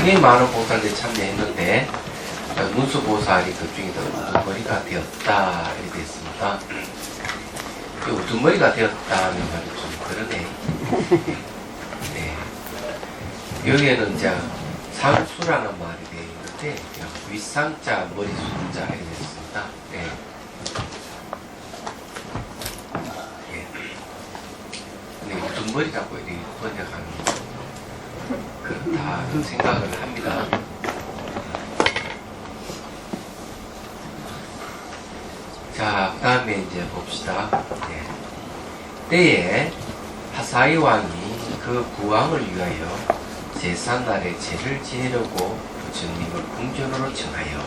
굉장히 많은 보살들이 참여했는데 문수보살이 그 중에서 우두머리가 되었다 이렇게 됐습니다. 우두머리가 되었다는 말이 좀 그러네. 네. 여기에는 이제 상수라는 말이 되어 있는데 윗상자 머리숫자 이렇게 됐습니다. 네. 우두머리라고 이렇게 번역하는 그렇다 생각을 합니다. 자, 그 다음에 이제 봅시다. 네. 때에 하사이 왕이 그 부왕을 위하여 제삿날에 제를 지내려고 부처님을 궁전으로 청하여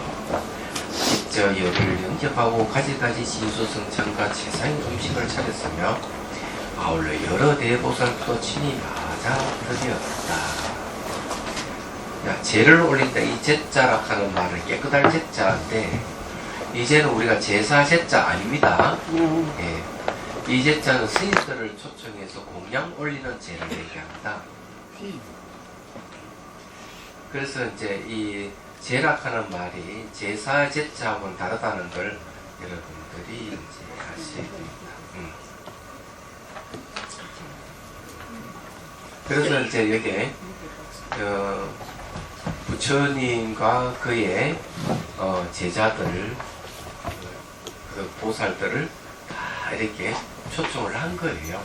직접 열을 영접하고 가지가지 진수성찬과 제사인 음식을 차렸으며 아울러 여러 대보살도 친히 맞아 드렸다. 제를 올린다. 이 제자라 하는 말은 깨끗할 제자인데 이제는 우리가 제사 제자 아닙니다. 예. 이 제자는 스님들을 초청해서 공양 올리는 제를 얘기합니다. 그래서 이제 이 제락하는 말이 제사 제자하고는 다르다는 걸 여러분들이 이제 아셔야 됩니다. 그래서 이제 여기에 부처님과 그의 제자들 그 보살들을 다 이렇게 초청을 한 거예요.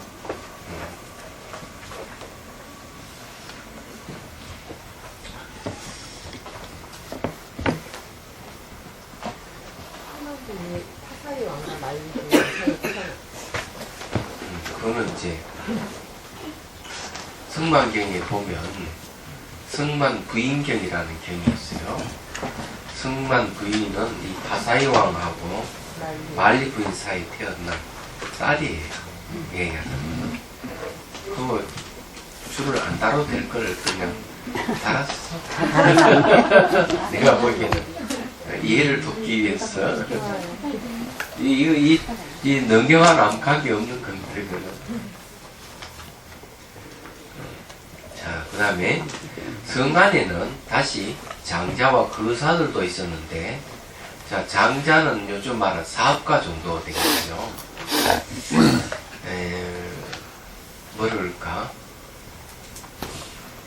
그거는 이제 승만경에 보면 승만 부인경이라는 경이 있어요. 승만 부인은 이 파사이 왕하고 말리 부인 사이 태어난 딸이에요. 얘기하자면. 그거 줄을 안 달아도 될 걸 그냥 달았어. 내가 보기에는 이해를 돕기 위해서 이 능경한 암각이 없는 건들거든. 자, 그 다음에 성 안에는 다시 장자와 거사들도 있었는데, 자, 장자는 요즘 말은 사업가 정도 되겠죠. 뭐랄까,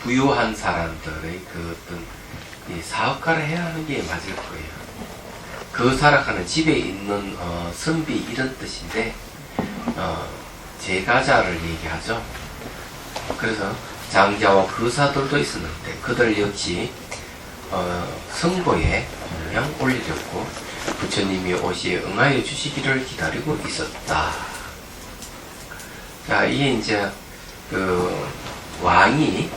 부유한 사람들의 그 어떤 이 사업가를 해야 하는 게 맞을 거예요. 거사락하는 집에 있는 선비 이런 뜻인데, 제가자를 얘기하죠. 그래서 장자와 거사들도 있었는데 그들 역시 성보에 공양 올리려고 부처님이 오시에 응하여 주시기를 기다리고 있었다. 자, 이게 이제 그 왕이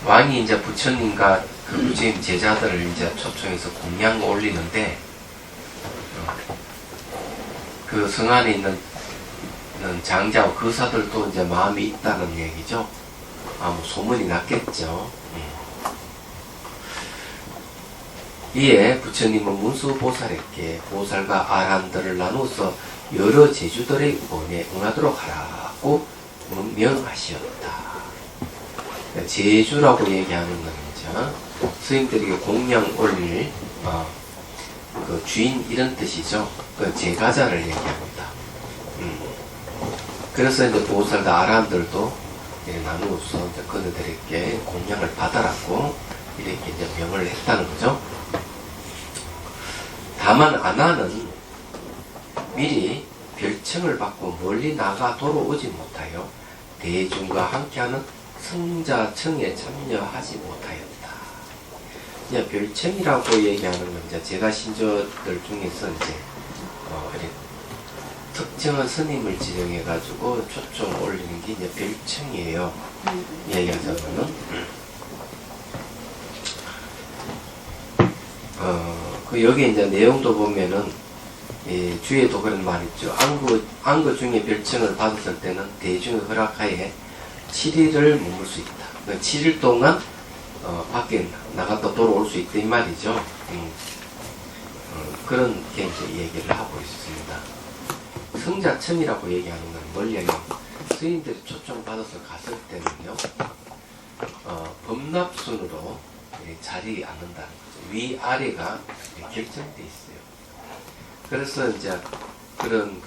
왕이 이제 부처님과 그 부처님 제자들을 이제 초청해서 공양 올리는데, 그 성 안에 있는 장자와 거사들도 이제 마음이 있다는 얘기죠. 뭐 소문이 났겠죠. 이에 부처님은 문수보살에게 보살과 아란들을 나누어서 여러 제주들의 원에 응하도록 하라고 명하시었다. 제주라고 얘기하는 건 이제 스님들에게 공양 올릴 그 주인 이런 뜻이죠. 그 제가자를 얘기합니다. 그래서 이제 보살과 아란들도 나누어서 이제 그들에게 공양을 받아라고 이렇게 이제 명을 했다는 거죠. 다만 아나는 미리 별청을 받고 멀리 나가 돌아오지 못하여 대중과 함께하는 승자청에 참여하지 못하였다. 이제 별청이라고 얘기하는 건 이제 제가 신조들 중에서 이제 특정한 스님을 지정해가지고 초청 올리는 게 이제 별청이에요. 얘기하자면은 그 여기 이제 내용도 보면은 주에도 그런 말 있죠. 안거 중에 별청을 받았을 때는 대중의 허락하에 7일을 머물 수 있다. 7일 동안 밖에 나갔다 돌아올 수 있다 이 말이죠. 그런 게 이제 얘기를 하고 있습니다. 성자청이라고 얘기하는 건 원래는 스님들이 초청받아서 갔을 때는요, 범납순으로 자리에 앉는다는 거죠. 위아래가 결정돼 있어요. 그래서 이제 그런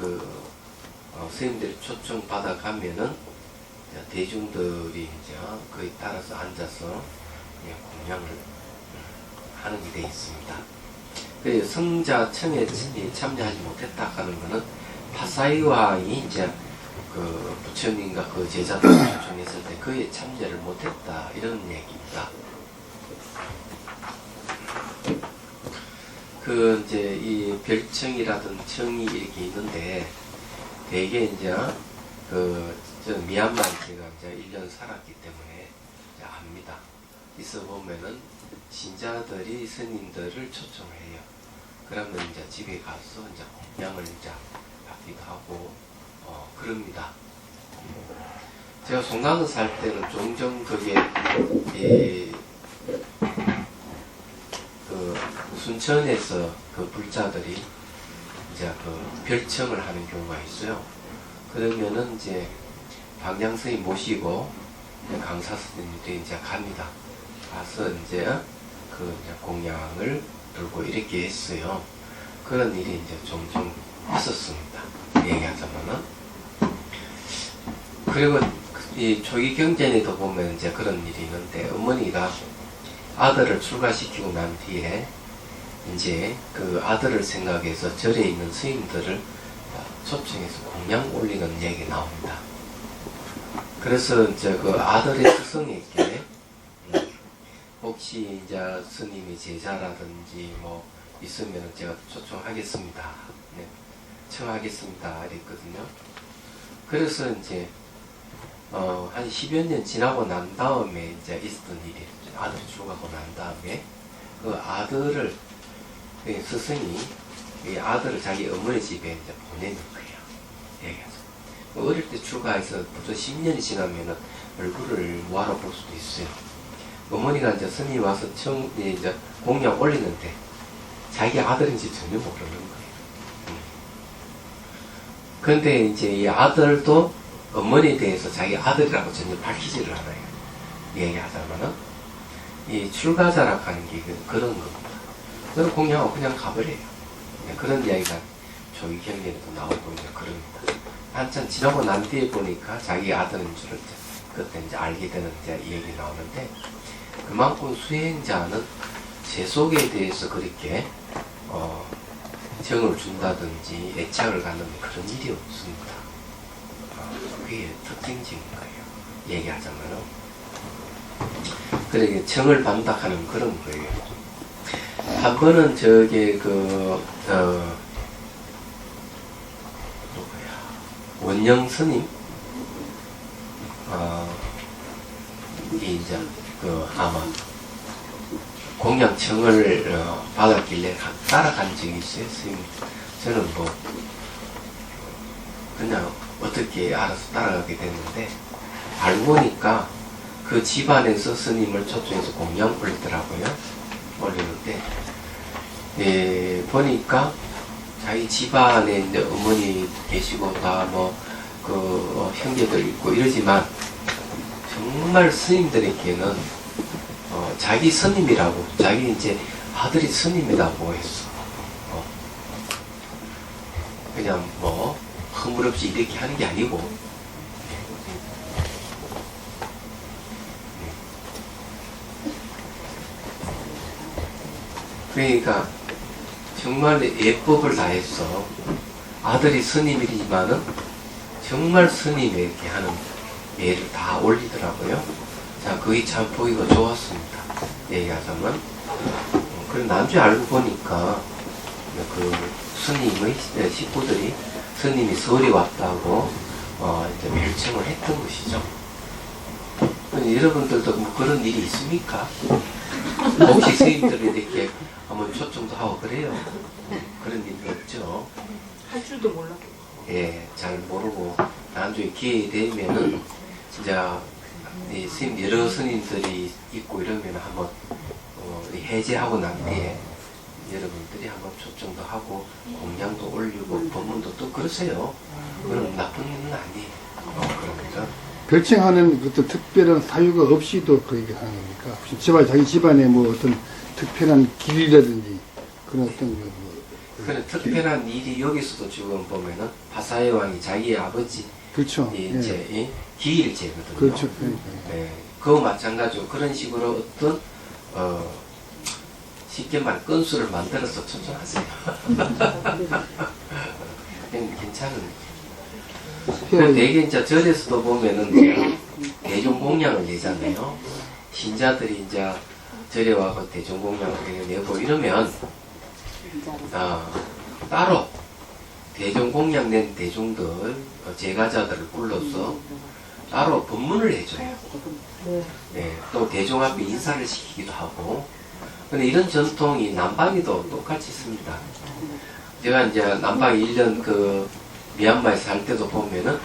스님들이 초청받아 가면은 대중들이 이제 거기 따라서 앉아서 공양을 하는 게 돼 있습니다. 그 성자청에 참여하지 못했다 하는 거는 파사이와이 이제 그 부처님과 그 제자들 초청했을 때 그에 참여를 못했다 이런 얘기입니다. 그 이제 이 별청이라든 청이 이렇게 있는데 대개 이제 저 미얀마 제가 이제 1년 살았기 때문에 이제 압니다. 있어 보면은 신자들이 스님들을 초청해요. 그러면 이제 집에 가서 이제 공양을 이제 받기도 하고 그럽니다. 제가 송강을 살 때는 종종 그게 순천에서 그 불자들이 이제 그 별청을 하는 경우가 있어요. 그러면은 이제 방향스님 모시고 강사 스님들이 이제 갑니다. 가서 이제 이제 공양을 들고 이렇게 했어요. 그런 일이 이제 종종 있었습니다. 얘기하자면은. 그리고 이 초기 경전에도 보면 이제 그런 일이 있는데 어머니가 아들을 출가시키고 난 뒤에 이제 그 아들을 생각해서 절에 있는 스님들을 초청해서 공양 올리는 얘기 나옵니다. 그래서 이제 그 아들의 스승에게 혹시 이제 스님이 제자라든지 뭐 있으면 제가 초청하겠습니다. 네, 청하겠습니다. 이랬거든요. 그래서 이제 한 10여 년 지나고 난 다음에 이제 있었던 일이 아들이 죽어가고 난 다음에 그 아들을 그 스승이 이 아들을 자기 어머니 집에 이제 보내는 거예요. 얘기하죠. 어릴 때 출가해서 벌써 10년이 지나면은 얼굴을 모아라 볼 수도 있어요. 어머니가 이제 스님이 와서 이제 공양 올리는데 자기 아들인지 전혀 모르는 거예요. 그런데 이제 이 아들도 어머니에 대해서 자기 아들이라고 전혀 밝히지를 않아요. 얘기하자면은 이 출가자라고 하는 게 그런 겁니다. 그런 공양하고 그냥 가버려요. 그런 이야기가 조기 경전에도 나오고 이제 그럽니다. 한참 지나고 난 뒤에 보니까 자기 아들인 줄을 그때 이제 알게 되는 이제 얘기 나오는데 그만큼 수행자는 세속에 대해서 그렇게 정을 준다든지 애착을 갖는 그런 일이 없습니다. 그게 특징적인 거예요. 얘기하자면은. 그러니까 정을 반박하는 그런 거예요. 한 번은 저게 원영 스님 이제 아마 공양청을 받았길래 따라간 적이 있어요. 스님. 저는 뭐 그냥 어떻게 알아서 따라가게 됐는데 알고 보니까 그 집안에서 스님을 초청해서 공양 올리더라고요. 올리는데 보니까 자기 집안에 이제 어머니 계시고 다 형제들 있고 이러지만 정말 스님들에게는 자기 스님이라고 자기 이제 아들이 스님이라고 했어. 그냥 허물없이 이렇게 하는 게 아니고 그러니까 정말 예법을 다해서 아들이 스님이지만은 정말 스님이 이렇게 하는 예를 다 올리더라고요. 자, 그게 참 보기가 좋았습니다. 얘기하자면. 그리고 나중에 알고 보니까 그 스님의 식구들이 스님이 설이 왔다고 이제 별칭을 했던 것이죠. 여러분들도 뭐 그런 일이 있습니까? 혹시 스님들이 이렇게 한번 초청도 하고 그래요? 그런 일이 없죠. 할 줄도 몰랐고. 예, 잘 모르고 나중에 기회 되면은 진짜 여러 스님들이 있고 이러면 한번 해제하고 난 뒤에 여러분들이 한번 초청도 하고 공양도 올리고 법문도 또 그러세요. 그건 나쁜 일은 아니에요. 그러니까 별칭하는 어떤 특별한 사유가 없이도 그렇게 하는 겁니까? 자기 집안에 뭐 어떤 특별한 길이라든지 그런 어떤 그런 특별한 일이 여기서도 지금 보면은 바사의 왕이 자기의 아버지 그렇죠. 이제 이 기일제거든요. 그렇죠. 네, 그거 마찬가지로 그런 식으로 어떤 쉽게 말 건수를 만들어서 초청하세요. 괜찮은. 대개 이제 절에서도 보면은 이제 대종공양을 내잖아요. 신자들이 이제 절에 와서 대종공양을 내고 이러면 따로 대종공양 낸 대중들 제가자들을 불러서 따로 법문을 해줘요. 네, 또 대종 앞에 인사를 시키기도 하고. 근데 이런 전통이 남방에도 똑같이 있습니다. 제가 이제 남방에 1년 그 미얀마에 살 때도 보면은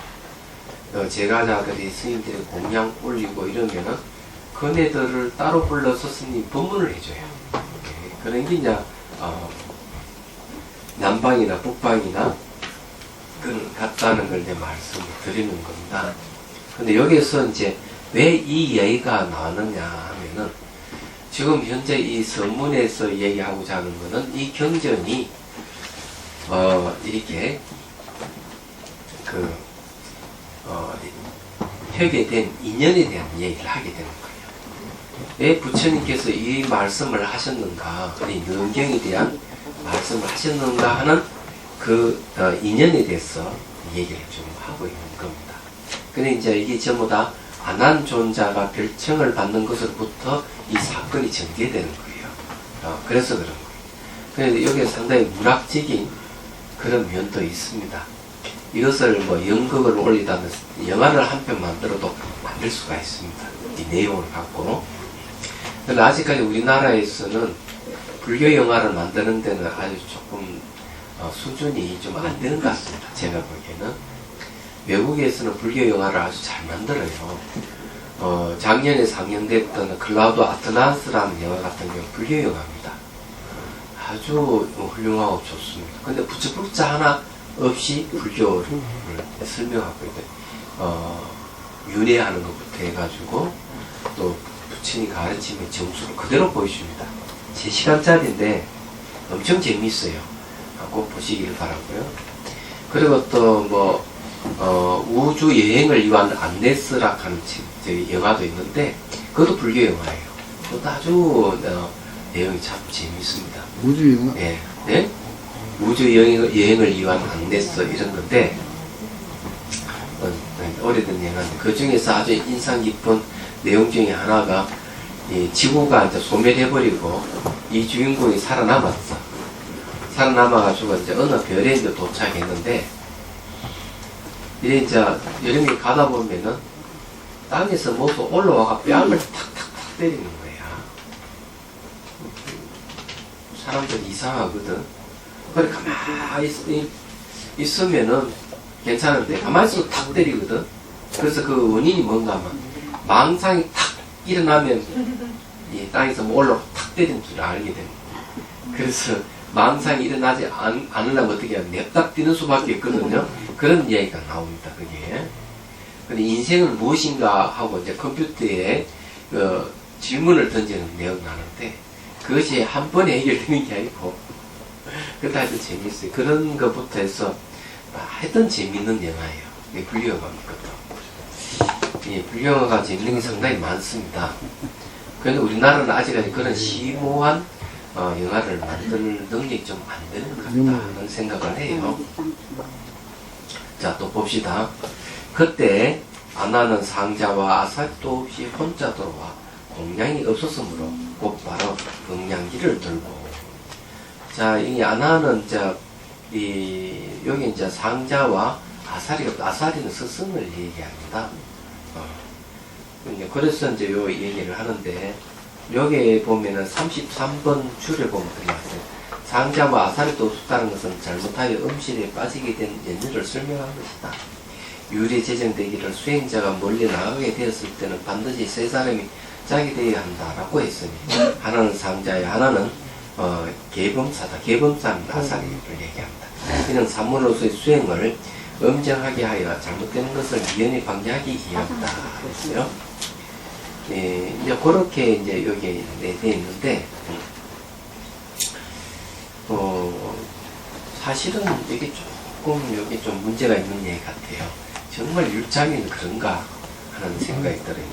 제가자들이 스님들이 공양 올리고 이러면은 그네들을 따로 불러서 스님 법문을 해줘요. 네, 그런 게 이제 남방이나 북방이나 그런 같다는 걸 이제 말씀을 드리는 겁니다. 근데 여기서 이제 왜 이 얘기가 나왔느냐 하면은 지금 현재 이 선문에서 얘기하고자 하는 거는 이 경전이 이렇게 회계된 인연에 대한 얘기를 하게 되는 거예요. 왜 부처님께서 이 말씀을 하셨는가, 이 능경에 대한 말씀을 하셨는가 하는 그 인연에 대해서 얘기를 좀 하고 있는 겁니다. 근데 이제 이게 전부 다 아난존자가 별청을 받는 것으로부터 이 사건이 전개되는 거예요. 그래서 그런 거예요. 그런데 여기에 상당히 문학적인 그런 면도 있습니다. 이것을 뭐 연극을 올리다면 영화를 한 편 만들어도 만들 수가 있습니다. 이 내용을 갖고. 근데 아직까지 우리나라에서는 불교 영화를 만드는 데는 아주 조금 수준이 좀 안 되는 것 같습니다. 제가 보기에는. 외국에서는 불교 영화를 아주 잘 만들어요. 작년에 상영됐던 클라우드 아트란스라는 영화 같은 경우 불교 영화입니다. 아주 훌륭하고 좋습니다. 근데 부처불자 하나 없이 불교를 설명하고 있는 윤회하는 것부터 해가지고 또 부처님이 가르침의 정수를 그대로 보여줍니다. 3시간짜리인데 엄청 재미있어요. 꼭 보시기를 바라고요. 그리고 또 뭐 우주 여행을 위한 안네스라 하는 영화도 있는데 그것도 불교 영화예요. 그것도 아주 내용이 참 재미있습니다. 우주 영화? 네, 네? 우주 여행을 위한 안네스 이런 건데 오래된 영화인데 그 중에서 아주 인상 깊은 내용 중에 하나가 이 지구가 이제 소멸해버리고 이 주인공이 살아남았어. 살아남아가지고 이제 어느 별에 이제 도착했는데 이제 여름에 가다 보면은 땅에서 뭐가 올라와가 뺨을 탁탁탁 때리는 거야. 사람들이 이상하거든. 그래 가만히 있으면은 괜찮은데 가만히 있어도 탁 때리거든. 그래서 그 원인이 뭔가 하면 망상이 탁 일어나면 이 땅에서 뭐 올라와 탁 때리는 줄 알게 됩니다. 그래서 망상이 일어나지 않으려면 어떻게 해야 냅다 뛰는 수밖에 없거든요. 그런 이야기가 나옵니다. 그게. 근데 인생은 무엇인가 하고 이제 컴퓨터에 질문을 던지는 내용이 나는데 그것이 한 번에 해결되는 게 아니고 그것도 하여튼 재미있어요. 그런 것부터 해서 하여튼 재미있는 영화예요. 이게 불교영화입니다. 이 불교영화가 재미있는 게 상당히 많습니다. 그런데 우리나라는 아직까지 그런 심오한 영화를 만들 능력이 좀 안 되는 것 같다는 생각을 해요. 자, 또 봅시다. 그때 아나는 상자와 아사리도 없이 혼자 들어와 공양이 없었으므로 곧바로 음양기를 들고. 자, 이 아나는 여기 이제 상자와 아사리는 스승을 얘기합니다. 그래서 이제 요 얘기를 하는데 여기에 보면은 33번 줄을 보면 들어왔어요. 상자와 아사리도 없다는 것은 잘못하여 음실에 빠지게 된 연유를 설명한 것이다. 율이 제정되기를 수행자가 멀리 나가게 되었을 때는 반드시 세 사람이 짝이 되어야 한다라고 했으니 하나는 상자에 하나는 계범사다. 계범사는 아사리를 얘기합니다. 이는 산문으로서의 수행을 엄정하게 하여 잘못되는 것을 미연히 방지하기 위함이다. 그랬어요. 예, 이제 그렇게 이제 여기 돼 있는데, 사실은 이게 조금 여기 좀 문제가 있는 얘기 같아요. 정말 율장이는 그런가 하는 생각이 들어요.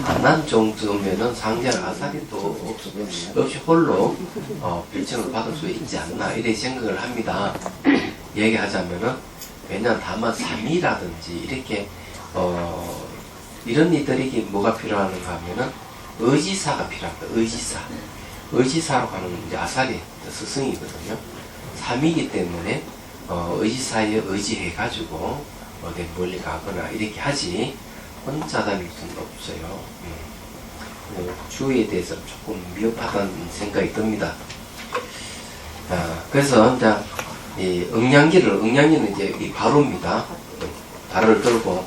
안한 정도면은 상자를 아사리도 없이 홀로 별칭을 받을 수 있지 않나 이렇게 생각을 합니다. 얘기하자면은 왜냐면 다만 삼위라든지 이렇게 이런 이들에게 뭐가 필요한가 하면은 의지사가 필요합니다. 의지사로 하는 이제 아사리 스승이거든요. 삼위이기 때문에 의지사에 의지해가지고 어디 멀리 가거나 이렇게 하지 혼자 다닐 수는 없어요. 주의에 대해서 조금 미흡하다는 생각이 듭니다. 그래서 이제 이 응양기는 이제 이 바로입니다. 바로를 들고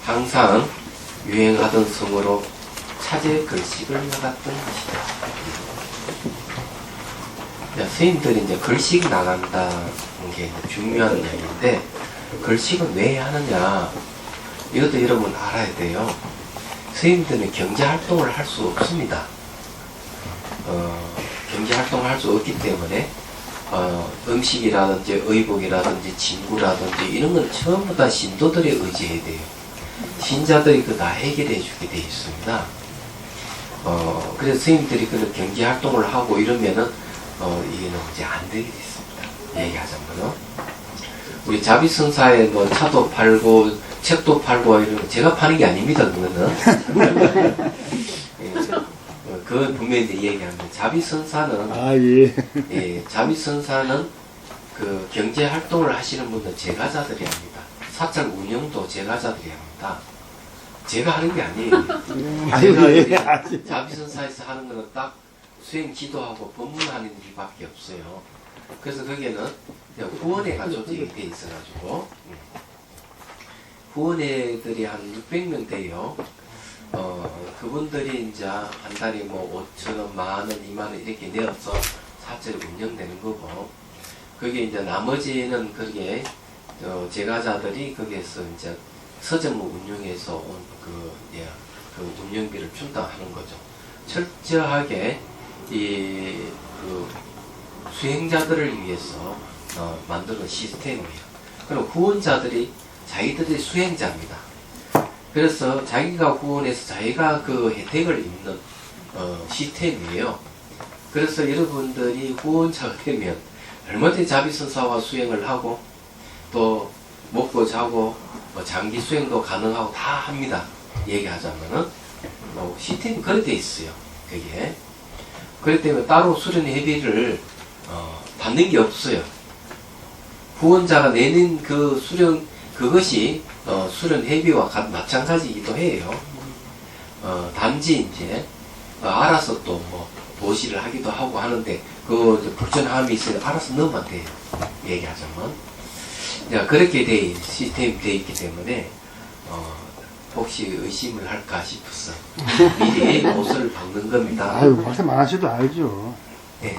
항상 유행하던 성으로 차제 글씨를 나갔던 것이다. 스님들이 이제 글식이 나간다는 게 중요한 이야기인데, 글식은 왜 하느냐, 이것도 여러분 알아야 돼요. 스님들은 경제활동을 할 수 없습니다. 경제활동을 할 수 없기 때문에 음식이라든지 의복이라든지 진구라든지 이런 건 전부 다 신도들에 의지해야 돼요. 신자들이 그 다 해결해 주게 돼 있습니다. 그래서 스님들이 그 경제활동을 하고 이러면은 이게 이제 안 되게 돼 있습니다. 얘기하자면은 우리 자비선사에 뭐 차도 팔고 책도 팔고 이런 거 제가 파는 게 아닙니다. 그거는 예, 그 분명히 이제 얘기합니다. 자비선사는 예, 자비선사는 그 경제 활동을 하시는 분들 제가자들이 합니다. 사찰 운영도 제가자들이 합니다. 제가 하는 게 아니에요. 자비선사에서 하는 거는 딱 수행 지도하고 법문하는 일밖에 없어요. 그래서 거기에는 후원회가 조직이 돼 있어가지고 후원회들이 한 600명 돼요. 그분들이 이제 한 달에 뭐 5,000원, 10,000원, 20,000원 이렇게 내어서 사찰이 운영되는 거고, 그게 이제 나머지는 그게 제가자들이 거기에서 이제 서점을 운영해서 온 그 운영비를 충당하는 거죠. 철저하게 그 수행자들을 위해서 만드는 시스템이에요. 그럼 후원자들이 자기들이 수행자입니다. 그래서 자기가 후원해서 자기가 그 혜택을 입는 시스템이에요. 그래서 여러분들이 후원자가 되면 얼마든지 자비선사와 수행을 하고 또 먹고 자고 장기 수행도 가능하고 다 합니다. 얘기하자면은 시스템이 그렇게 돼 있어요. 그게 그렇기 때문에 따로 수련 회비를 받는 게 없어요. 후원자가 내는 그 수련 그것이 수련 회비와 마찬가지이기도 해요. 단지 이제 알아서 또 뭐 보시를 하기도 하고 하는데 그 불편함이 있으면 알아서 넣으면 돼요. 얘기하자면 그렇게 돼 시스템이 돼 있기 때문에 혹시 의심을 할까 싶었어. 미리 옷을 박는 겁니다. 아유, 박사만 하셔도 알죠. 네.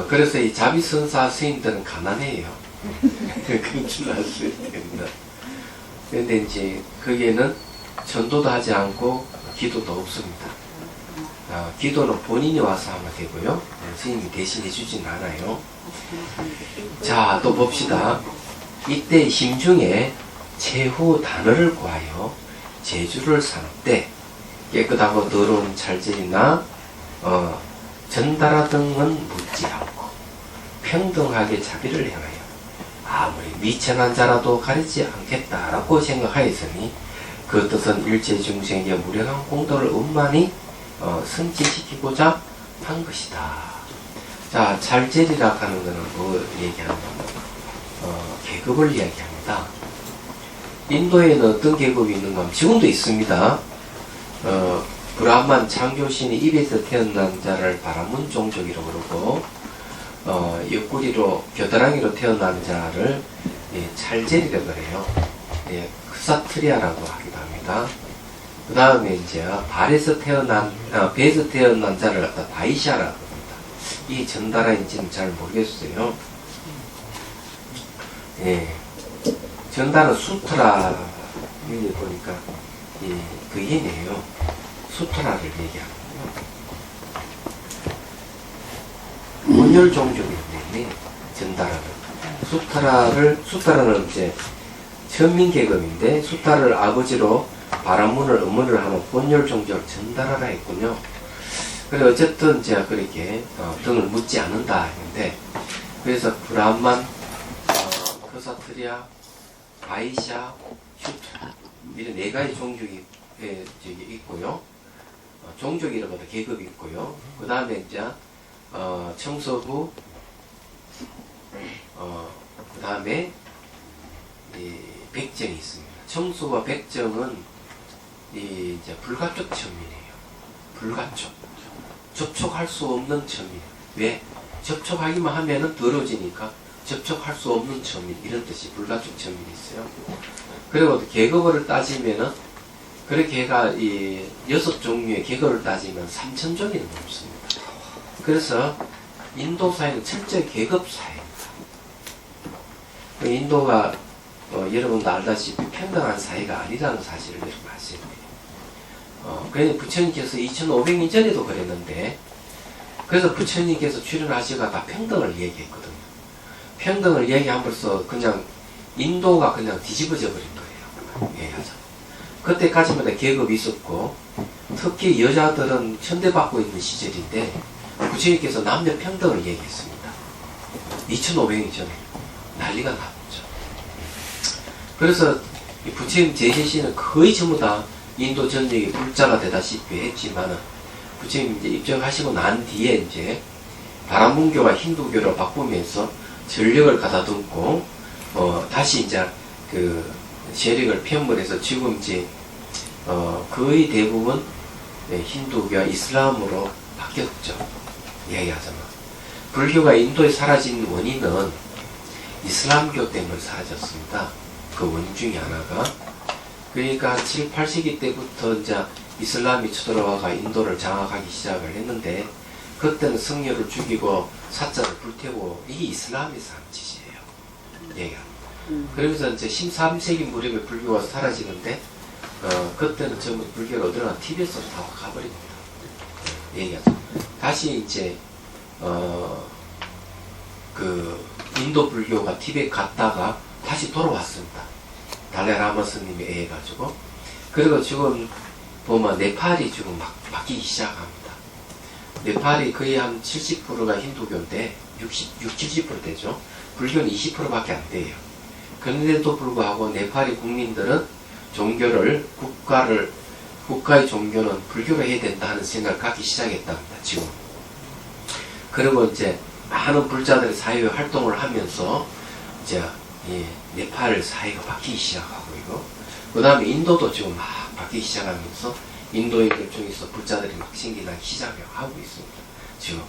그래서 이 자비선사 스님들은 가난해요. 그런 줄 아셔야 됩니다. 그런데 이제 거기에는 전도도 하지 않고 기도도 없습니다. 기도는 본인이 와서 하면 되고요. 스님이 대신해 주진 않아요. 자, 또 봅시다. 이때 심중에 최후 단어를 구하여 제주를 사는 때 깨끗하고 더러운 찰질이나 전달화 등은 묻지 않고 평등하게 자비를 행하여 아무리 미천한 자라도 가리지 않겠다라고 생각하였으니 그 뜻은 일체 중생에게 무량한 공덕을 원만히 성취시키고자 한 것이다. 자, 찰젤이라 하는 것은 뭐 얘기하냐면 계급을 이야기합니다. 인도에는 어떤 계급이 있는가 하면 지금도 있습니다. 브라만 창조신이 입에서 태어난 자를 바라문 종족이라고 그러고 옆구리로 겨드랑이로 태어난 자를 찰젤이라고 그래요. 크사트리아라고 하기도 합니다. 그 다음에 이제 배에서 태어난 자를 갖다 바이샤라고 합니다. 이게 전달인지는 잘 모르겠어요. 예. 전달은 수트라, 여기 보니까, 예, 그 얘네요. 수트라를 얘기합니다. 원열 종족인데, 전달하는. 수타라는 이제, 천민계급인데, 수타를 아버지로 바람문을 음문을 하는 본열 종족을 전달하라 했군요. 그래, 어쨌든 제가 그렇게, 등을 묻지 않는다 했는데, 그래서 브라만, 크사트리아, 바이샤, 슈트라 이런 네 가지 종족이 저기 있고요. 종족이라고도 계급이 있고요. 그 다음에 이제 청소부, 그 다음에 백정이 있습니다. 청소와 백정은 이제 불가촉 천민이에요. 불가촉. 접촉할 수 없는 천민. 왜? 접촉하기만 하면은 더러워지니까 접촉할 수 없는 천민, 이런 뜻이 불가촉 천민이 있어요. 그리고 계급을 따지면은, 그렇게 해가 이 6종류의 계급을 따지면 3,000종이 넘습니다. 그래서 인도 사회는 철저히 계급 사회입니다. 인도가 여러분도 알다시피 평등한 사회가 아니라는 사실을 여러분 아셔야 돼요. 그래서 부처님께서 2500년 전에도 그랬는데, 그래서 부처님께서 출연하시가 다 평등을 얘기했거든요. 평등을 얘기함으로써 그냥 인도가 그냥 뒤집어져 버린 거예요. 얘기하자. 그때까지마다 계급이 있었고, 특히 여자들은 천대받고 있는 시절인데, 부처님께서 남녀 평등을 얘기했습니다. 2500년 전에 난리가 났죠. 그래서 이 부처님 제시시는 거의 전부 다 인도 전역이 불자가 되다시피 했지만은, 부처님 이제 입정하시고 난 뒤에 이제 바람문교와 힌두교로 바꾸면서 전력을 가다듬고, 다시 이제 그 세력을 편물해서 지금 이제 거의 대부분 힌두교와 이슬람으로 바뀌었죠. 얘기하자면 불교가 인도에 사라진 원인은 이슬람교 때문에 사라졌습니다. 그 원인 중에 하나가, 그러니까 7, 8세기 때부터 이제 이슬람이 쳐들어와가 인도를 장악하기 시작을 했는데, 그때는 성녀를 죽이고 사자를 불태우고, 이게 이슬람에서 한 짓이에요. 얘기합니다. 그러면서 이제 13세기 무렵에 불교가 사라지는데, 그때는 전부 불교를 어디로 가 티벳으로 다 가버립니다. 얘기하죠. 다시 이제 그 인도 불교가 티벳 갔다가 다시 돌아왔습니다. 달라라마 스님에 의해 가지고. 그리고 지금 보면 네팔이 지금 막 바뀌기 시작합니다. 네팔이 거의 한 70%가 힌두교인데 70% 되죠. 불교는 20%밖에 안 돼요. 그런데도 불구하고 네팔이 국민들은 종교를 국가의 종교는 불교로 해야 된다 하는 생각을 갖기 시작했답니다. 지금. 그리고 이제 많은 불자들이 사회 활동을 하면서 이제 이 네팔 사회가 바뀌기 시작하고 있고, 그 다음에 인도도 지금 막 바뀌기 시작하면서 인도인들 중에서 불자들이 막 생기나기 시작을 하고 있습니다. 지금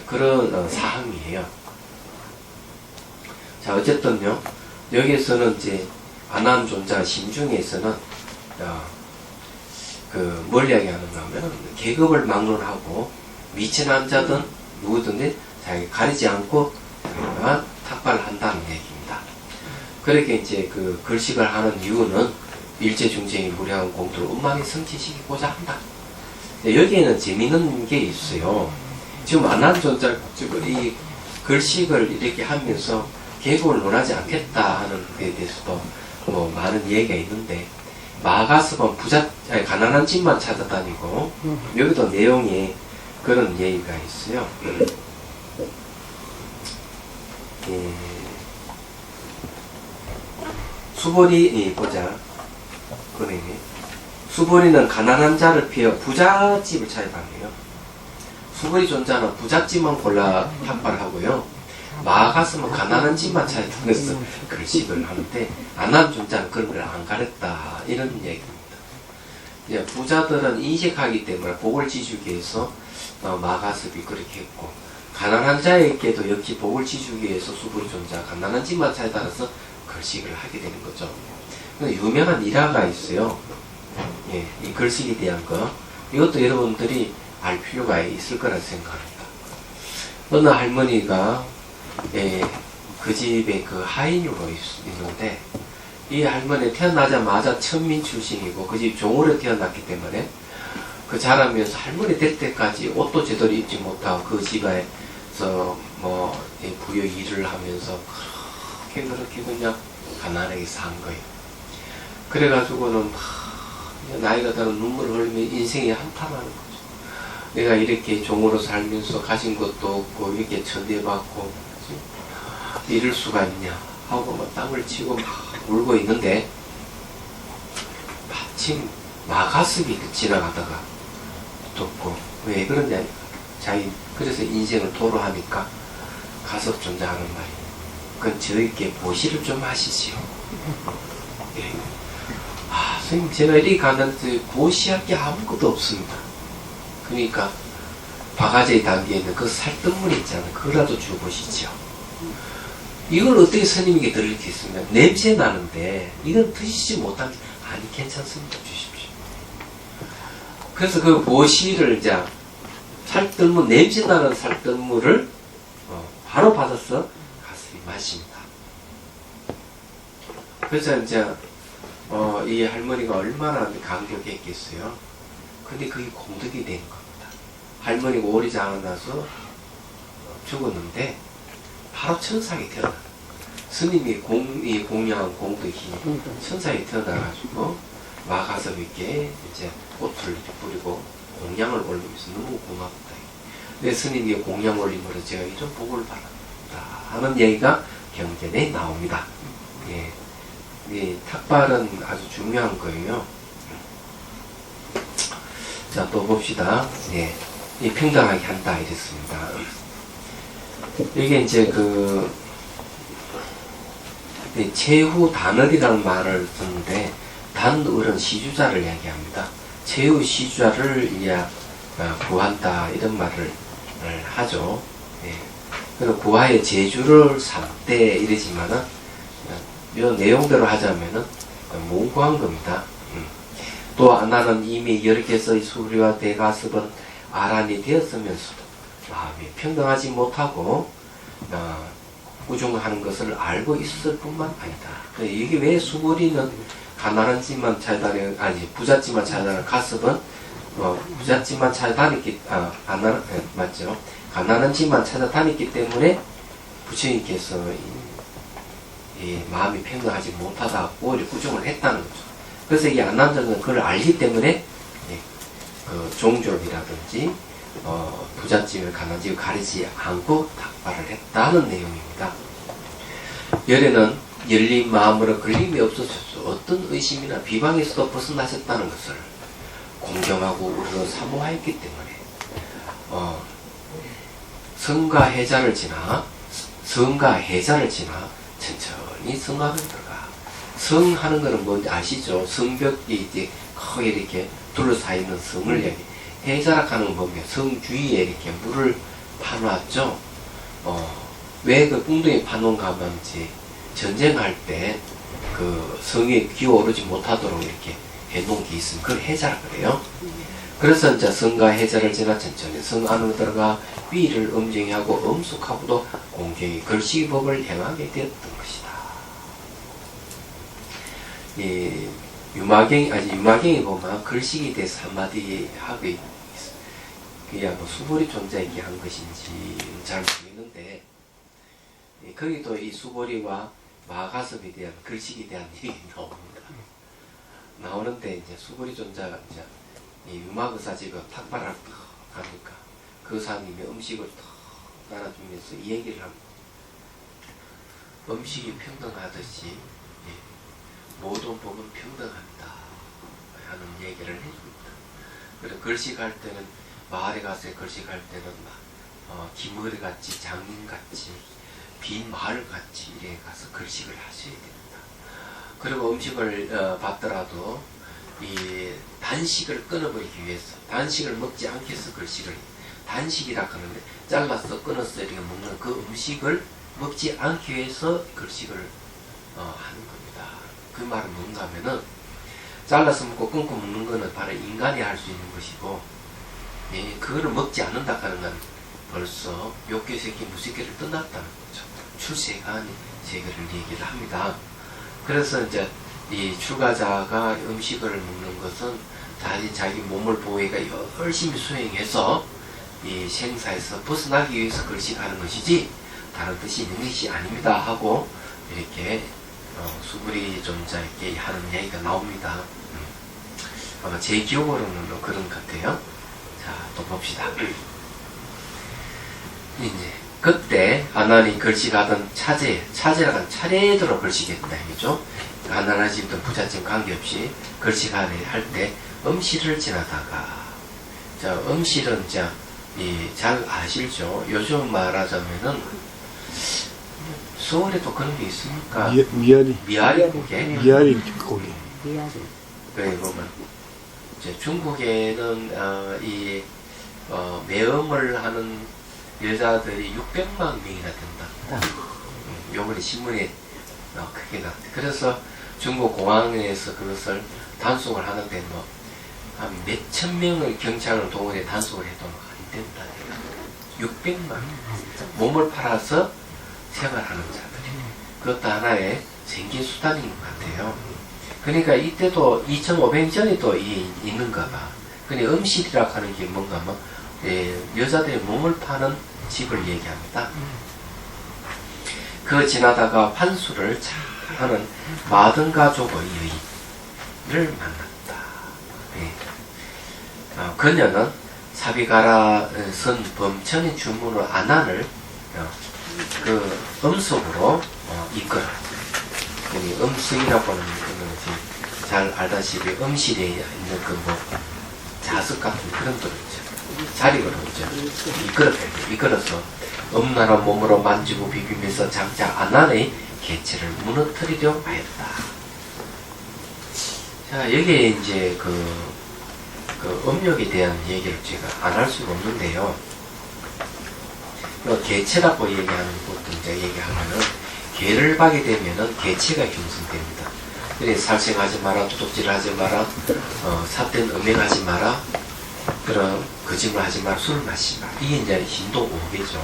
그런 사항이에요. 자, 어쨌든요, 여기에서는 이제 아난 존자 심중에서는 뭘 이야기하는가 하면, 계급을 막론하고 미천한 자든 누구든지 자기 가리지 않고 자기가 탁발을 한다는 얘기입니다. 그렇게 이제 그 글식을 하는 이유는 일제중쟁이 무량한 공도를 음망에 성취시키고자 한다. 여기에는 재미있는 게 있어요. 지금 아난존자 이 글식을 이렇게 하면서 계급을 논하지 않겠다 하는 것에 대해서도 뭐 많은 얘기가 있는데, 마가스본 가난한 집만 찾아다니고, 여기도 내용이 그런 얘기가 있어요. 수보리 보자. 수보리는 가난한 자를 피해 부잣집을 차입하네요. 수보리 존자는 부잣집만 골라 탁발하고요. 마가스는 가난한 집만 차입하면서 글식을 하는데, 아난 존자는 그런 걸 안 가렸다, 이런 얘기입니다. 예, 부자들은 인식하기 때문에 복을 지주기 위해서 마가습이 그렇게 했고, 가난한 자에게도 역시 복을 지주기 위해서 수보리 존자 가난한 집만 차에 따라서 글식을 하게 되는 거죠. 유명한 일화가 있어요. 예, 이 글쓰기에 대한 거 이것도 여러분들이 알 필요가 있을 거라 생각합니다. 어느 할머니가 그 집에 그 하인으로 있는데 이 할머니 태어나자마자 천민 출신이고 그 집 종으로 태어났기 때문에 그 자라면서 할머니 될 때까지 옷도 제대로 입지 못하고 그 집에서 뭐 부여 일을 하면서 그렇게 그냥 가난하게 산 거예요. 그래가지고는 나이가 들어 눈물을 흘리면 인생이 한탄하는 거죠. 내가 이렇게 종으로 살면서 가진 것도 없고 이렇게 천대받고 이럴 수가 있냐 하고 막 땅을 치고 막 울고 있는데 마침 마가습이 지나가다가 붙었고 왜 그러냐 자기 그래서 인생을 토로하니까 가서 존재하는 말이 그건 저에게 보시를 좀 하시지요. 예. 선생님 제가 이리 가는데 보시할 게 아무것도 없습니다. 그러니까 바가지 단계에는 그 살뜰물 있잖아요. 그거라도 주보시죠. 이걸 어떻게 스님에게 드리겠습니까? 냄새 나는데 이건 드시지 못하면 아니 괜찮습니다. 주십시오. 그래서 그 보시를 이제 살뜰물 냄새 나는 살뜰물을 바로 받아서 가슴이 마십니다. 그래서 이제 이 할머니가 얼마나 감격했겠어요. 근데 그게 공덕이 된 겁니다. 할머니가 오리 장아나서 죽었는데 바로 천상에 태어나. 스님이 공양한 공덕이 천상에 태어나가지고 마가섭에게 이제 꽃을 뿌리고 공양을 올리면서 너무 고맙다. 내 스님이 공양 올림으로 제가 이런 복을 받았다 하는 얘기가 경전에 나옵니다. 예. 이 탁발은 아주 중요한 거예요. 자, 또 봅시다. 예. 이 평등하게 한다 이랬습니다. 이게 이제 최후 단을이라는 말을 쓰는데 단을은 시주자를 이야기합니다. 최후 시주자를 구한다 이런 말을 하죠. 예. 그리고 구하의 제주를 삼대 이러지만은 이 내용대로 하자면은 몽구한 겁니다. 또 나는 이미 여러 개의 수리와 대가습은 아란이 되었으면서도 마음이 평등하지 못하고 우중하는 것을 알고 있을 뿐만 아니다. 이게 왜 수고리는 가난한 집만 찾아다니는 아니 부잣집만 찾아다니는 가습은 부잣집만 찾아다녔기 맞죠? 가난한 집만 찾아다녔기 때문에 부처님께서 마음이 평등하지 못하다 오히려 꾸중을 했다는 거죠. 그래서 이 안남자는 그걸 알기 때문에 그 종족이라든지 부잣집을 가난집을 가리지 않고 탁발을 했다는 내용입니다. 열에는 열린 마음으로 걸림이 없어서 어떤 의심이나 비방에서도 벗어나셨다는 것을 공경하고 우리로 사모하였기 때문에 성과 해자를 지나 천천히 성하면 들어가. 성하는 거는 뭔지 아시죠? 성벽이 이제 크게 이렇게 둘러싸이는 성을 얘기. 해자락하는 건 보면 성 주위에 이렇게 물을 파놨죠. 왜 그 웅덩이 파놓은가 하면 이제 전쟁할 때 그 성에 기어오르지 못하도록 이렇게 해놓은 게 있으면 그걸 해자라 그래요. 그래서 이제 성과 해자를 지나 천천히 성 안으로 들어가 위를 엄정하고 엄숙하고도 공경이 글씨법을 행하게 되었던 것이다. 유마경이 보면 글씨에 대해서 한마디 하고 있어. 그게 뭐 수보리 존재에게 한 것인지 잘 모르겠는데, 거기도 이 수보리와 마가섭에 대한 글씨에 대한 얘기 나옵니다. 나오는데 이제 수보리 존재가 이제 이 유마의사집에 탁발을 가니까 그 사람이 음식을 탁 나눠주면서 이 얘기를 합니다. 음식이 평등하듯이 모든 법은 평등합니다 하는 얘기를 해줍니다. 그리고 글씨할 때는 마을에 가서 글씨할 때는 기머리 같이 장님 같이 빈 마을 같이 이래 가서 글씨를 하셔야 됩니다. 그리고 음식을 받더라도 이 단식을 끊어버리기 위해서 단식을 먹지 않게 해서 글씨를 단식이라 하는데 잘라서 끊어서 이렇게 먹는 그 음식을 먹지 않기 위해서 글씨를 하는 겁니다. 그 말은 뭔가 하면은 잘라서 먹고 끊고 먹는 거는 바로 인간이 할 수 있는 것이고, 예, 그거를 먹지 않는다 하는 건 벌써 욕계 새끼 무새끼를 떠났다는 거죠. 출세가 세계를 얘기를 합니다. 그래서 이제 이 출가자가 음식을 먹는 것은 자기 몸을 보호해가 열심히 수행해서 이 생사에서 벗어나기 위해서 걸식하는 것이지 다른 뜻이 있는 것이 아닙니다 하고 이렇게 수부리 존자에게 하는 얘기가 나옵니다. 아마 제 기억으로는 그런 것 같아요. 자, 또 봅시다. 이제 그때 아난이 걸식하던 차제라고 하는 차례대로 걸식했다 이거죠. 가난하시든 부잣집 관계없이 걸식할 때 음실을 지나다가, 자, 음실은 잘 아시죠? 요즘 말하자면은 서울에도 그런 게 있습니까? 미아리 고개. 미아리 고기. 그래 보면 이제 중국에는 매음을 하는 여자들이 600만 명이나 된다. 요번에 신문에 크게 나왔대. 그래서 중국 공항에서 그것을 단속을 하는데 한 몇천 명을 경찰을 동원해 단속을 해도 안 된다. 600만 몸을 팔아서 생활하는 자들이. 그것도 하나의 생계 수단인 것 같아요. 그러니까 이때도 2500년이 또 있는가 봐. 근데 음실이라고 하는 게 뭔가 하면 여자들의 몸을 파는 집을 얘기합니다. 그 지나다가 환수를 잘하는 마등가족의 여인을 만났다. 그녀는 사비가라 선 범천의 주문을 아난을 그 음속으로 이끌어. 음속이라고 하는 것은 잘 알다시피 음실에 있는 그 자석 같은 그런 거 있죠. 자리로 있죠. 이끌어서 음란한 몸으로 만지고 비비면서 장자 아난의 개체를 무너뜨리려 하였다. 자, 여기에 이제 그 음욕에 대한 얘기를 제가 안 할 수가 없는데요. 개체라고 얘기하는 것도 이제 얘기하면은 개를 하게 되면은 개체가 형성됩니다. 그래서 살생하지 마라, 도둑질하지 마라, 삿된 음행하지 마라, 그런 거짓말 하지 마라, 술 마시지 마라. 이게 이제 힌도 5개죠.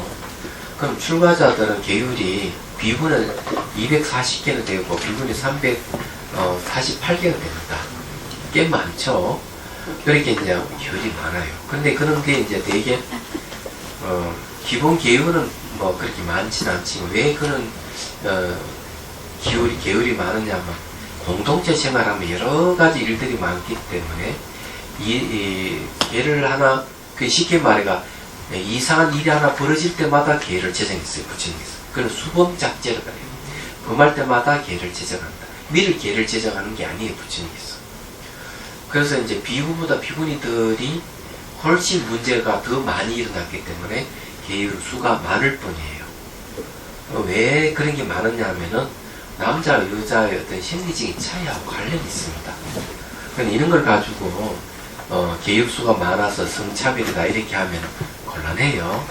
그럼 출가자들은 계율이 비구는 240개는 되고 비구는 348개가 됩니다. 꽤 많죠. 그렇게 이제 계율이 많아요. 근데 그런 게 이제 되게 기본 계율은 그렇게 많지는 않지만 왜 그런 계율이 많으냐면 공동체 생활하면 여러 가지 일들이 많기 때문에 예를 하나 쉽게 말해가 이상한 일이 하나 벌어질 때마다 계를 제정했어요. 부처님께서. 그런 수범작제를 그래요. 범할 때마다 계를 제정한다. 미를 계를 제정하는 게 아니에요. 부처님께서. 그래서 이제 비구보다 비구니들이 훨씬 문제가 더 많이 일어났기 때문에 계율 수가 많을 뿐이에요. 왜 그런 게 많았냐면은 남자 여자의 어떤 심리적인 차이하고 관련이 있습니다. 그러니까 이런 걸 가지고 계율 수가 많아서 성차별이다 이렇게 하면 곤란해요.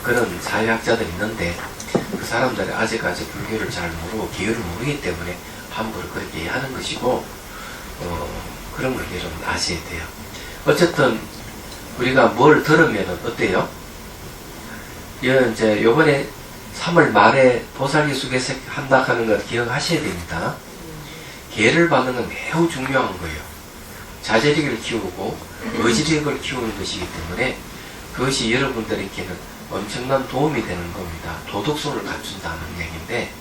그런 사회학자들이 있는데 그 사람들이 아직까지 불교를 잘 모르고 계율을 모르기 때문에 함부로 그렇게 하는 것이고 그런 걸 여러분 아셔야 돼요. 어쨌든 우리가 뭘 들으면 어때요? 이제 요번에 3월 말에 보살기수계서 한다 하는 걸 기억하셔야 됩니다. 계를 받는 건 매우 중요한 거예요. 자제력을 키우고 의지력을 키우는 것이기 때문에 그것이 여러분들에게는 엄청난 도움이 되는 겁니다. 도덕성을 갖춘다는 얘기인데,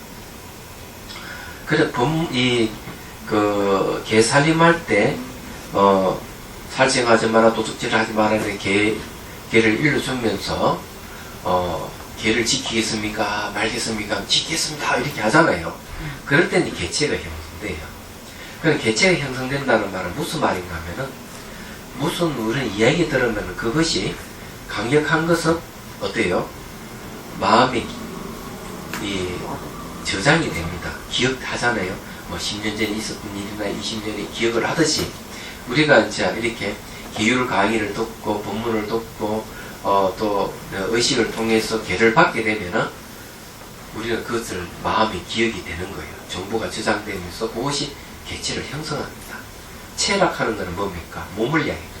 그래 개살림할 때 살생하지 마라, 도둑질하지 마라, 개를 일러주면서 개를 지키겠습니까? 말겠습니까? 지키겠습니다. 이렇게 하잖아요. 그럴 때는 개체가 형성돼요. 그럼 개체가 형성된다는 말은 무슨 말인가 하면은 무슨 우리는 이야기 들으면 그것이 강력한 것은 어때요? 마음이 저장이 됩니다. 기억하잖아요. 10년 전에 있었던 일이나 20년에 기억을 하듯이 우리가 이제 이렇게 기율 강의를 듣고 법문을 듣고 또 의식을 통해서 개를 받게 되면은 우리는 그것을 마음이 기억이 되는 거예요. 정보가 저장되면서 그것이 개체를 형성합니다. 체라고 하는 것은 뭡니까? 몸을 이야기해요.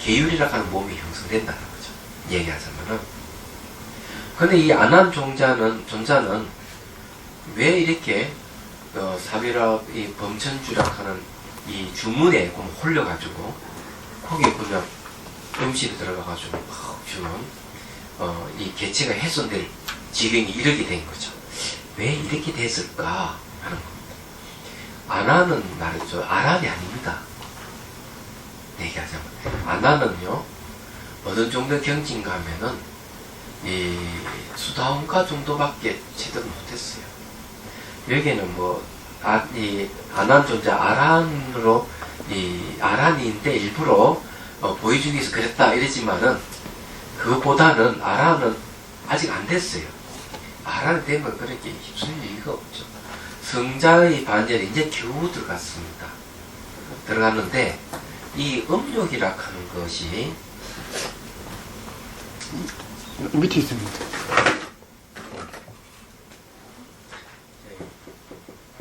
계율이라고 하는 몸이 형성된다는 거죠. 얘기하자면은. 근데 이 안한 존자는 왜 이렇게 사비락 이 범천주라고 하는 이 주문에 홀려가지고 거기에 보면 음식이 들어가가지고 주는 이 개체가 훼손될 지경에 이르게 된 거죠. 왜 이렇게 됐을까 하는 겁니다. 안하는 말이죠. 아란이 아닙니다. 얘기하자면 안하는요 어느 정도 경지인가 하면은 이 수다원가 정도밖에 제대로 못했어요. 여기에는 이 안한 존재 아란으로 이 아란인데 일부러 보여주기 위해서 그랬다 이러지만은 그거보다는 아란은 아직 안 됐어요. 아란이 되면 그렇게 휩쓸릴 이유가 없죠. 성자의 반절이 이제 겨우 들어갔습니다. 들어갔는데 이 음욕이라고 하는 것이 밑에 있습니다.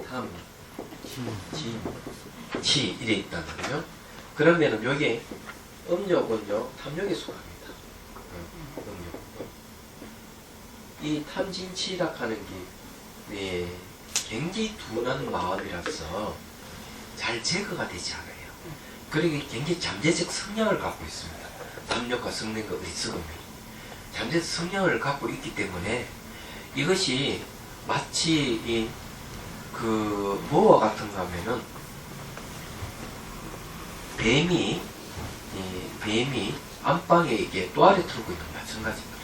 탐, 치 이래 있다면요. 그러면은 여기 음욕은요 탐욕에 속합니다. 음욕. 이 탐진치라고 하는 게 굉장히 둔한 마음이라서 잘 제거가 되지 않아요. 그러기 굉장히 잠재적 성향을 갖고 있습니다. 탐욕과 성능과 의스금이 잠재적 성향을 갖고 있기 때문에 이것이 마치 뭐와 같은가 하면은 뱀이 안방에 이게 또아리 틀고 있는 거 마찬가지입니다.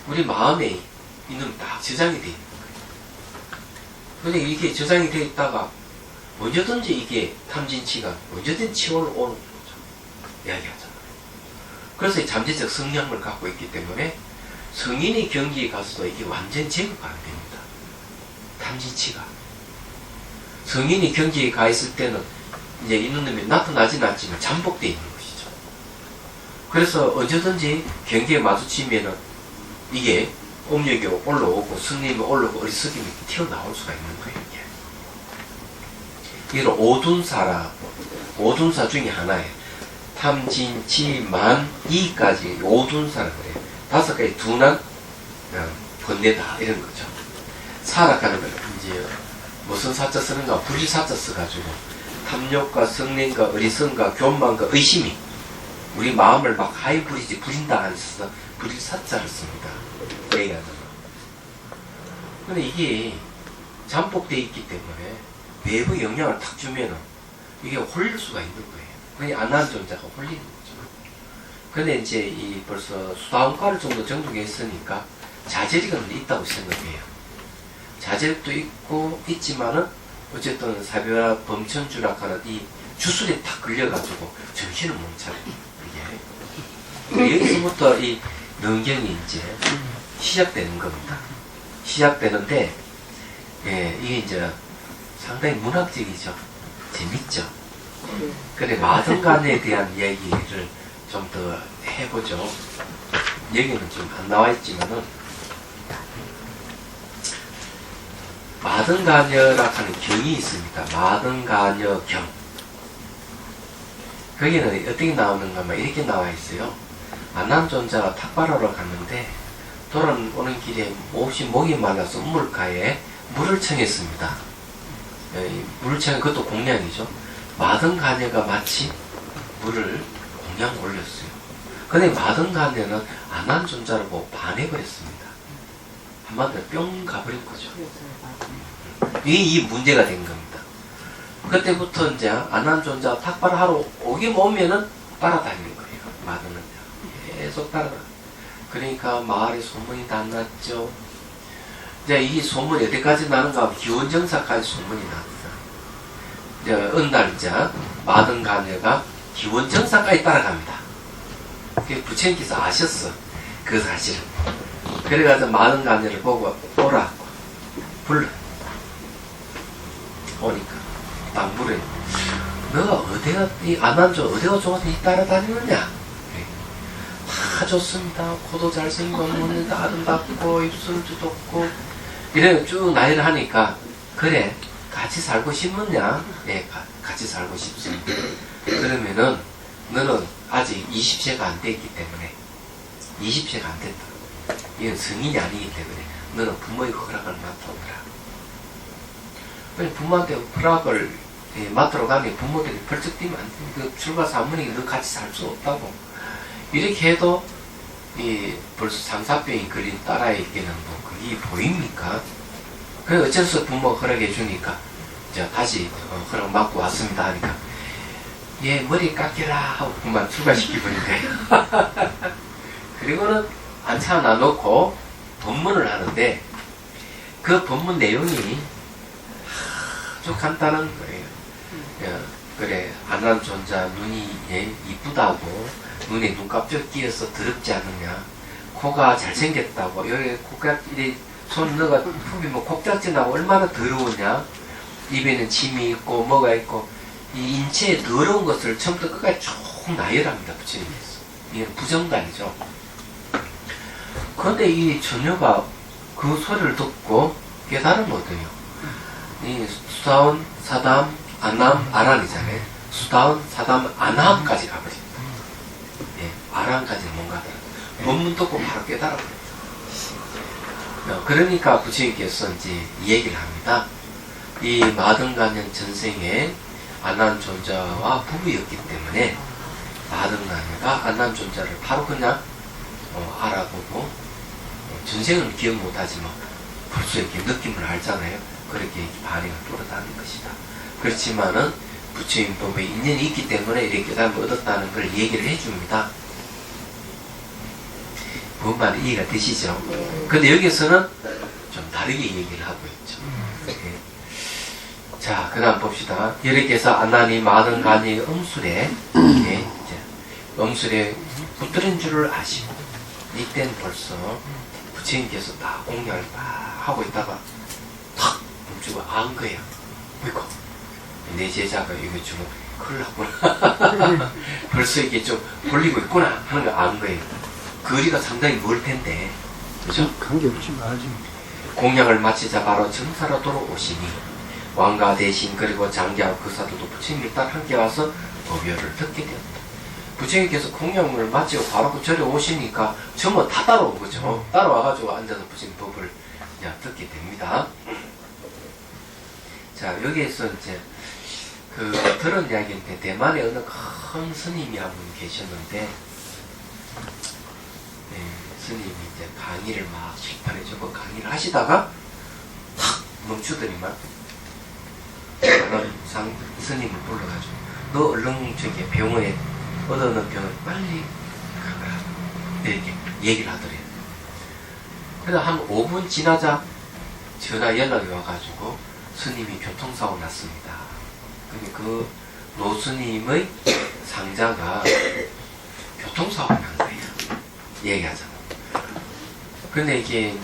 우리 마음에 있는 딱 저장이 되어 있는 거예요. 근데 이게 저장이 되어 있다가 언제든지 이게 탐진치가 언제든지 올라오는 거죠. 이야기하잖아요. 그래서 이 잠재적 성향을 갖고 있기 때문에 성인의 경지에 가서도 이게 완전 제거가 안 됩니다. 탐진치가. 성인의 경지에 가 있을 때는 이제 이런 놈이 나타나진 않지만 잠복되어 있는 것이죠. 그래서 언제든지 경계에 마주치면은 이게 음력이 올라오고 성님이 올라오고 어리석임이 튀어나올 수가 있는 거예요. 이게 오둔사 중에 하나예요. 탐진치만 이까지 오둔사를 그래요. 5가지 둔한 번뇌다 이런 거죠. 살아가는 거예요. 이제 무슨 사자 쓰는가 불의사자 써가지고 탐욕과 성냄과 어리석음과 교만과 의심이 우리 마음을 막 하이 부린다 안에서 불의사자를 씁니다. 얘기하잖아. 근데 이게 잠복되어 있기 때문에 외부 영향을 탁 주면은 이게 홀릴 수가 있는 거예요. 그게 안한 존재가 홀리는 거죠. 근데 이제 벌써 수다원가를 정도 정독했으니까 자제력은 있다고 생각해요. 자제력도 있지만은 어쨌든 사비와 범천주라 하는 이 주술에 탁 걸려가지고 정신을 못 차려요. 이게 여기서부터 이 능경이 이제 시작되는 겁니다. 시작되는데 이게 이제 상당히 문학적이죠. 재밌죠. 그래 마등간에 대한 이야기를 좀 더 해보죠. 여기는 좀 안 나와 있지만은 마등가녀라 하는 경이 있습니다. 마등가녀경. 거기는 어떻게 나오는가 하면 이렇게 나와 있어요. 안남존자가 탁발하러 갔는데 돌아오는 길에 몹시 목이 말라서 우물가에 물을 청했습니다. 물을 청한 그것도 공양이죠. 마등가녀가 마치 물을 공양 올렸어요. 근데 마등가녀는 안남존자를 보고 반해버렸습니다. 한마디로 뿅 가버린 거죠. 이 문제가 된 겁니다. 그때부터 이제 안남존자 탁발하러 오면은 따라다니는 거예요. 마등은 계속 따라다. 그러니까 마을에 소문이 다 났죠. 이제 이 소문이 어디까지 나는가 하면 기원정사까지 소문이 났어요. 이제 어느 날 이제 마등가녀가 기원정사까지 따라갑니다. 부처님께서 아셨어. 그 사실을. 그래가지고 마등가녀를 보고 오라고 불러. 오니까 딱 물어요. 너가 어디가 이 안남조 어디가 좋아서 이 따라다니느냐? 다 좋습니다. 코도 잘생기고 눈도 아름답고 입술도 돋고 이래 쭉 나이를 하니까 그래 같이 살고 싶느냐? 예, 같이 살고 싶습니다. 그러면은 너는 아직 20세가 안 됐기 때문에 20세가 안 됐다. 이건 성인이 아니기 때문에 너는 부모의 허락을 맡아오라. 부모한테 허락을 맡으러 가니 부모들이 벌쩍 뛰면 안 돼. 그 출가 사모님이 너 같이 살 수 없다고. 이렇게 해도 벌써 상사병이 걸린 딸아이에게는 뭐 그게 보입니까? 그래 어쩔 수 없이 부모가 허락해 주니까 자 다시 허락 받고 왔습니다 하니까 얘 머리 깎여라 하고 그만 출가시키버린대. 그리고는 안차 놔놓고 법문을 하는데 그 법문 내용이 아주 간단한 거예요. 그래 안한존자 눈이 이쁘다고 눈에 눈깜짝 끼어서 더럽지 않느냐, 코가 잘생겼다고, 여기 콧깍지 손 넣어가 푸비면 콧짝지 나고 얼마나 더러우냐, 입에는 침이 있고 뭐가 있고, 이 인체에 더러운 것을 처음부터 끝까지 쭉 나열합니다. 부처님께서. 이게 부정단이죠. 그런데 이 처녀가 그 소리를 듣고 깨달으면 어떠냐, 이 수다원, 사담, 아남, 아란이잖아요. 수다원, 사담, 아남까지 가버립니다. 예, 아란까지 못 가더라고요. 법문 듣고 바로 깨달아버렸어요. 그러니까 부처님께서 이제 이 얘기를 합니다. 이 마등간년 전생에 안한존자와 부부였기 때문에 마등간녀가 안한존자를 바로 그냥 알아보고 전생은 기억 못하지만 벌써 이렇게 느낌을 알잖아요. 그렇게 반응을 돌아다닌 것이다. 그렇지만은 부처님 법에 인연이 있기 때문에 이렇게 깨달음을 얻었다는 걸 얘기를 해줍니다. 뭔 말이 이해가 되시죠? 근데 여기서는 좀 다르게 얘기를 하고 있죠. 네. 자, 그 다음 봅시다. 여러께서 안나니 마등간이 음술에, 음술에 붙들은 줄을 아시고, 이때는 벌써 부처님께서 다 공략을 막 하고 있다가 탁 멈추고 안 거야. 아이고, 내 제자가 이거 좀 큰일 났구나. 벌써 이게 좀 걸리고 있구나 하는 거 안 거예요. 거리가 상당히 멀 텐데, 그죠? 관계없지 말지. 공양을 마치자 바로 정사로 돌아오시니 왕가 대신 그리고 장기하고 그 사도도 부처님을 따라 함께 와서 법요를 듣게 되었다. 부처님께서 공양을 마치고 바로 그 절에 오시니까 전부 다 따라온 거죠. 따라와가지고 앉아서 부처님 법을 듣게 됩니다. 자, 여기에서 이제 그 들은 이야기인데 대만에 어느 큰 스님이 한 분 계셨는데, 스님이 이제 강의를 막 칠판해주고 강의를 하시다가 탁 멈추더니만 스님을 불러가지고 너 얼른 저기 병원에 어느 병원 빨리 가거라 이렇게 얘기를 하더래요. 그래서 한 5분 지나자 전화 연락이 와가지고 스님이 교통사고 났습니다. 근데 그 노스님의 상자가 교통사고 난 거예요. 얘기하잖아. 근데 이게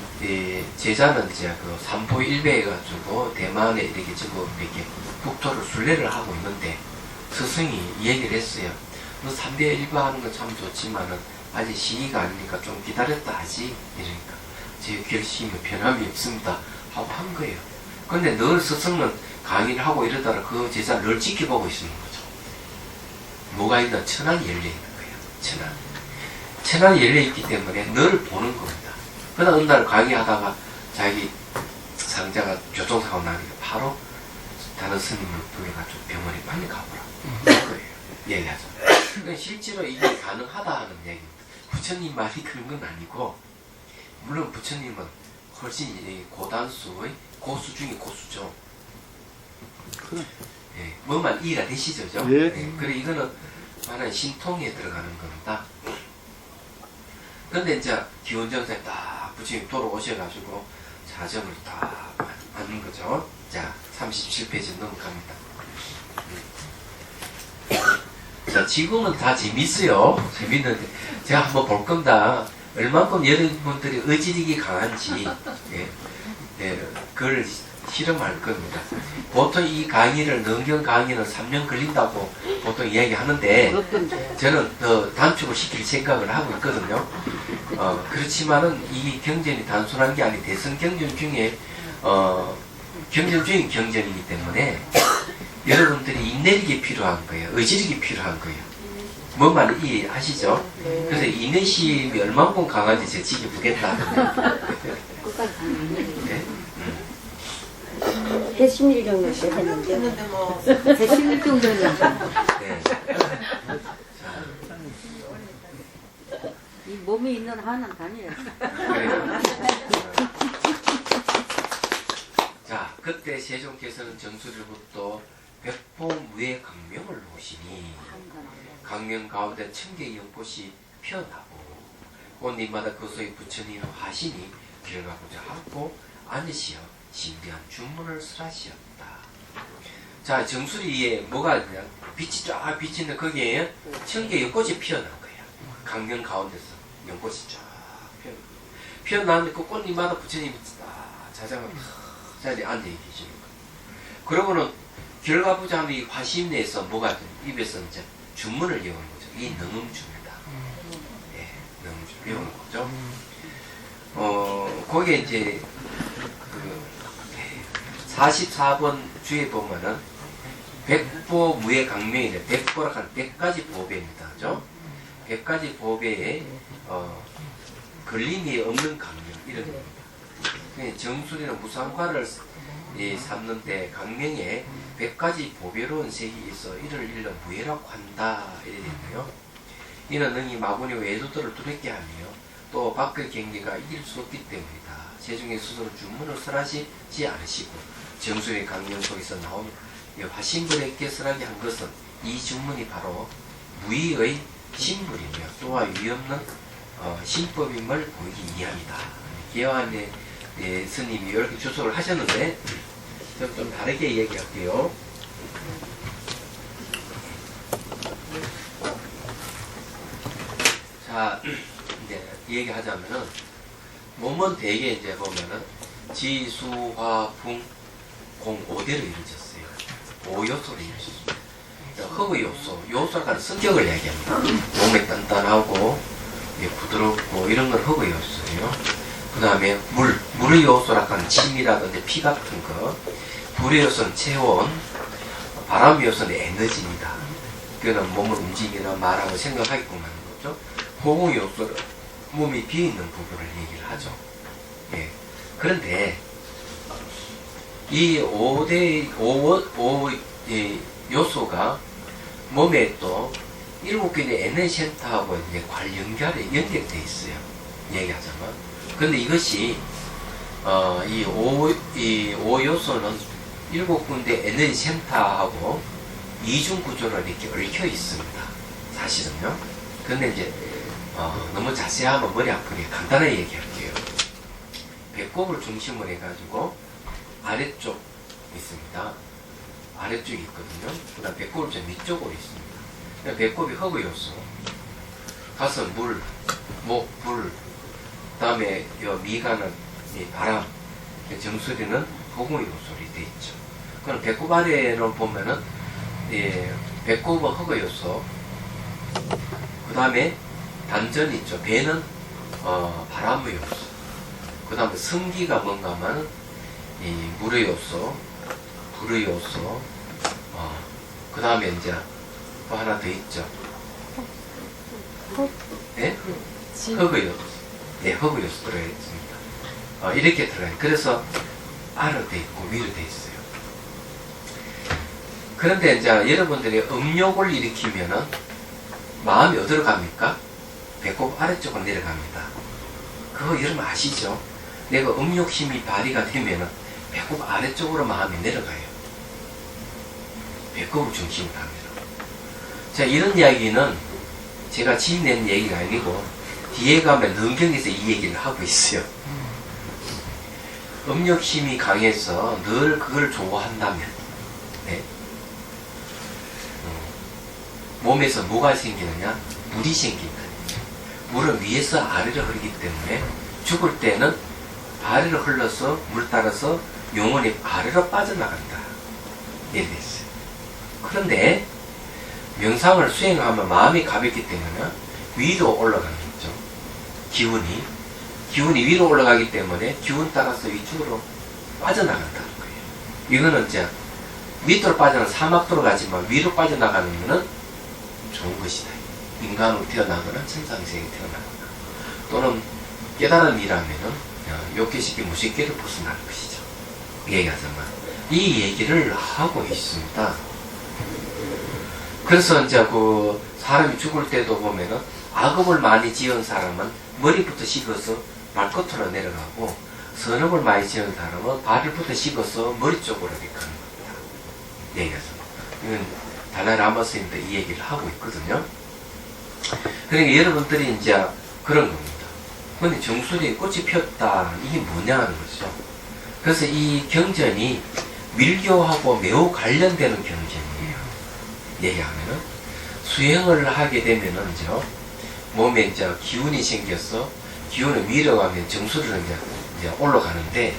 제자는 이제 그 삼보 일배 해가지고 대만에 이렇게 지금 이렇게 국토를 순례를 하고 있는데 스승이 이 얘기를 했어요. 너 3배 일배 하는 건 참 좋지만은 아직 시기가 아니니까 좀 기다렸다 하지. 이러니까 제 결심에 변함이 없습니다 하고 한 거예요. 근데 늘 스승은 강의를 하고 이러다가 그 제자를 늘 지켜보고 있는 거죠. 뭐가 있나? 천안이 열려 있는 거예요. 천안이 열려 있기 때문에 늘 보는 겁니다. 그러다 어느 날 강의하다가 자기 상자가 교통사고 나니까 바로 다른 스님을 부여가지고 병원에 빨리 가보라. 그거예요. 얘기하죠. 그러니까 실제로 이게 가능하다 하는 얘기입니다. 부처님 말이 그런 건 아니고, 물론 부처님은 훨씬 고단수의 고수 중에 고수죠. 그래. 예, 뭐만 이해가 되시죠? 예. 예, 그래 이거는 하나의 신통에 들어가는 겁니다. 근데 이제 기원전사에 딱 부처님 돌아오셔가지고 자정을 딱 하는 거죠. 자, 37페이지 넘어갑니다. 자, 지금은 다 재밌어요. 재밌는데 제가 한번 볼 겁니다. 얼만큼 여러분들이 의지력이 강한지, 그걸 실험할 겁니다. 보통 이 강의를, 능경 강의는 3년 걸린다고 보통 이야기하는데, 저는 더 단축을 시킬 생각을 하고 있거든요. 그렇지만은 이 경전이 단순한 게 아닌 대선 경전 중에, 경전중인 경전이기 때문에 여러분들이 인내력이 필요한 거예요. 의지력이 필요한 거예요. 뭔 말인지 이해하시죠? 그래서 인내심이 얼마나 강한지 제 지게 보겠다. 끝까지 가는 네? 110일 정도 했는데 했는데 뭐 110일 정도는 네. 이 몸에 있는 하나는 다니라. 그래요. 자, 그때 세종께서는 정수리부터 백포무의 강명을 놓으시니 강명 가운데 천개의 연꽃이 피어나고 꽃잎마다 그 소의 부처님 화신이 들어가고자 하고 앉으시어 신비한 주문을 설하시었다. 자, 정수리에 뭐가 있냐? 빛이 쫙 비치는 거기에 천개의 연꽃이 피어난 거야. 강명 가운데서 연꽃이 쫙 피어나는데 그 꽃잎마다 부처님이 자장을 자리에 앉아 계시는 거야. 그러고는 결과보자 하면 이 화심 내에서 뭐가 입에서 이제 주문을 외우는 거죠. 이 능음주입니다. 예, 능음주 외우는 거죠. 거기에 이제 그 44번 주에 보면은 백보 무의 강명이래. 백보라 한 100가지 보배입니다. 그죠? 100가지 보배에 걸림이 없는 강명 이런 겁니다. 정수리는 무상과를 삼는데 강명에 100가지 보배로운 색이 있어 이를 일러 무예라고 한다 이래 되고요. 이는 능히 마구니 외도들을 두렵게 하며 또 밖의 경계가 이길 수 없기 때문이다. 세종의 스스로 주문을 설하시지 않으시고 정수의 강명 속에서 나온 화신들에게 설하게 한 것은 이 주문이 바로 무의의 신불이며 또한 위없는 신법임을 보이기 위함이다. 개화의 스님이 이렇게 주소를 하셨는데 좀 다르게 얘기할게요. 자, 이제 얘기하자면은 몸은 대개 이제 보면은 지수, 화, 풍, 공 5대로 이루어졌어요. 5요소로 이루어졌습니다. 허브 요소, 요소가 성격을 얘기합니다. 몸이 단단하고 부드럽고 이런 건 허브 요소예요. 그 다음에 물의 요소라고 하는 침이라든지 피 같은 거, 불의 요소는 체온, 바람의 요소는 에너지입니다. 그거는 몸을 움직이나 말하고 생각하게끔 하는 거죠. 호흡의 요소는 몸이 비어있는 부분을 얘기를 하죠. 예. 그런데 이 5대 요소가 몸에 또 7개의 에너지 센터하고 이제 연결되어 있어요. 얘기하자면. 근데 이것이 이 5요소는 7군데 에너지 센터하고 이중 구조로 이렇게 얽혀 있습니다. 사실은요. 근데 이제 너무 자세하면 머리 아프게 간단하게 얘기할게요. 배꼽을 중심으로 해가지고 아래쪽 있습니다. 아래쪽이 있거든요. 그 다음 배꼽을 좀 위쪽으로 있습니다. 배꼽이 허브 요소, 가슴 물, 목 불, 그 다음에 미간은 바람, 정수리는 호흡 요소로 되어 있죠. 그럼 배꼽 아래로 보면은 배꼽은 허브 요소, 그 다음에 단전이 있죠. 배는 바람의 요소, 그 다음에 성기가 뭔가 하면 물의 요소, 불의 요소, 그 다음에 이제 또 하나 더 있죠. 네? 허브 요소. 네, 허브 요소 들어가 있습니다. 이렇게 들어가요. 그래서 아래로 돼 있고 위로 돼 있어요. 그런데 이제 여러분들이 음욕을 일으키면은 마음이 어디로 갑니까? 배꼽 아래쪽으로 내려갑니다. 그거 여러분 아시죠? 내가 음욕심이 발휘가 되면은 배꼽 아래쪽으로 마음이 내려가요. 배꼽을 중심으로 합니다. 자, 이런 이야기는 제가 지어낸 얘기가 아니고 뒤에 가면 능경에서 이 얘기를 하고 있어요. 음욕심이 강해서 늘 그걸 좋아한다면 네? 몸에서 뭐가 생기느냐? 물이 생긴다. 물은 위에서 아래로 흐르기 때문에 죽을 때는 아래로 흘러서 물 따라서 영혼이 아래로 빠져나간다. 이렇게 됐어요. 그런데 명상을 수행하면 마음이 가볍기 때문에 위로 올라가는 거죠. 기운이 위로 올라가기 때문에 기운 따라서 위쪽으로 빠져나간다는 거예요. 이거는 이제 밑으로 빠져나가는 사막도로 가지만 위로 빠져나가는 것은 좋은 것이다. 인간으로 태어나거나 천상생이 태어나거나 또는 깨달은 이라면은 욕계시키 무식계를 벗어나는 것이죠. 얘기하자면 이 얘기를 하고 있습니다. 그래서 이제 그 사람이 죽을 때도 보면은 악업을 많이 지은 사람은 머리부터 씻어서 발끝으로 내려가고 선업을 많이 지은 사람은 발을부터 씻어서 머리 쪽으로 이렇게 가는 겁니다. 얘기하자면 이건 달라이 라마 스님도 이 얘기를 하고 있거든요. 그러니까 여러분들이 이제 그런 겁니다. 근데 정수리에 꽃이 피었다. 이게 뭐냐는 거죠. 그래서 이 경전이 밀교하고 매우 관련되는 경전이에요. 얘기하면은 수행을 하게 되면은 몸에 이제 기운이 생겨서 기운을 밀어가면 정수리로 이제 올라가는데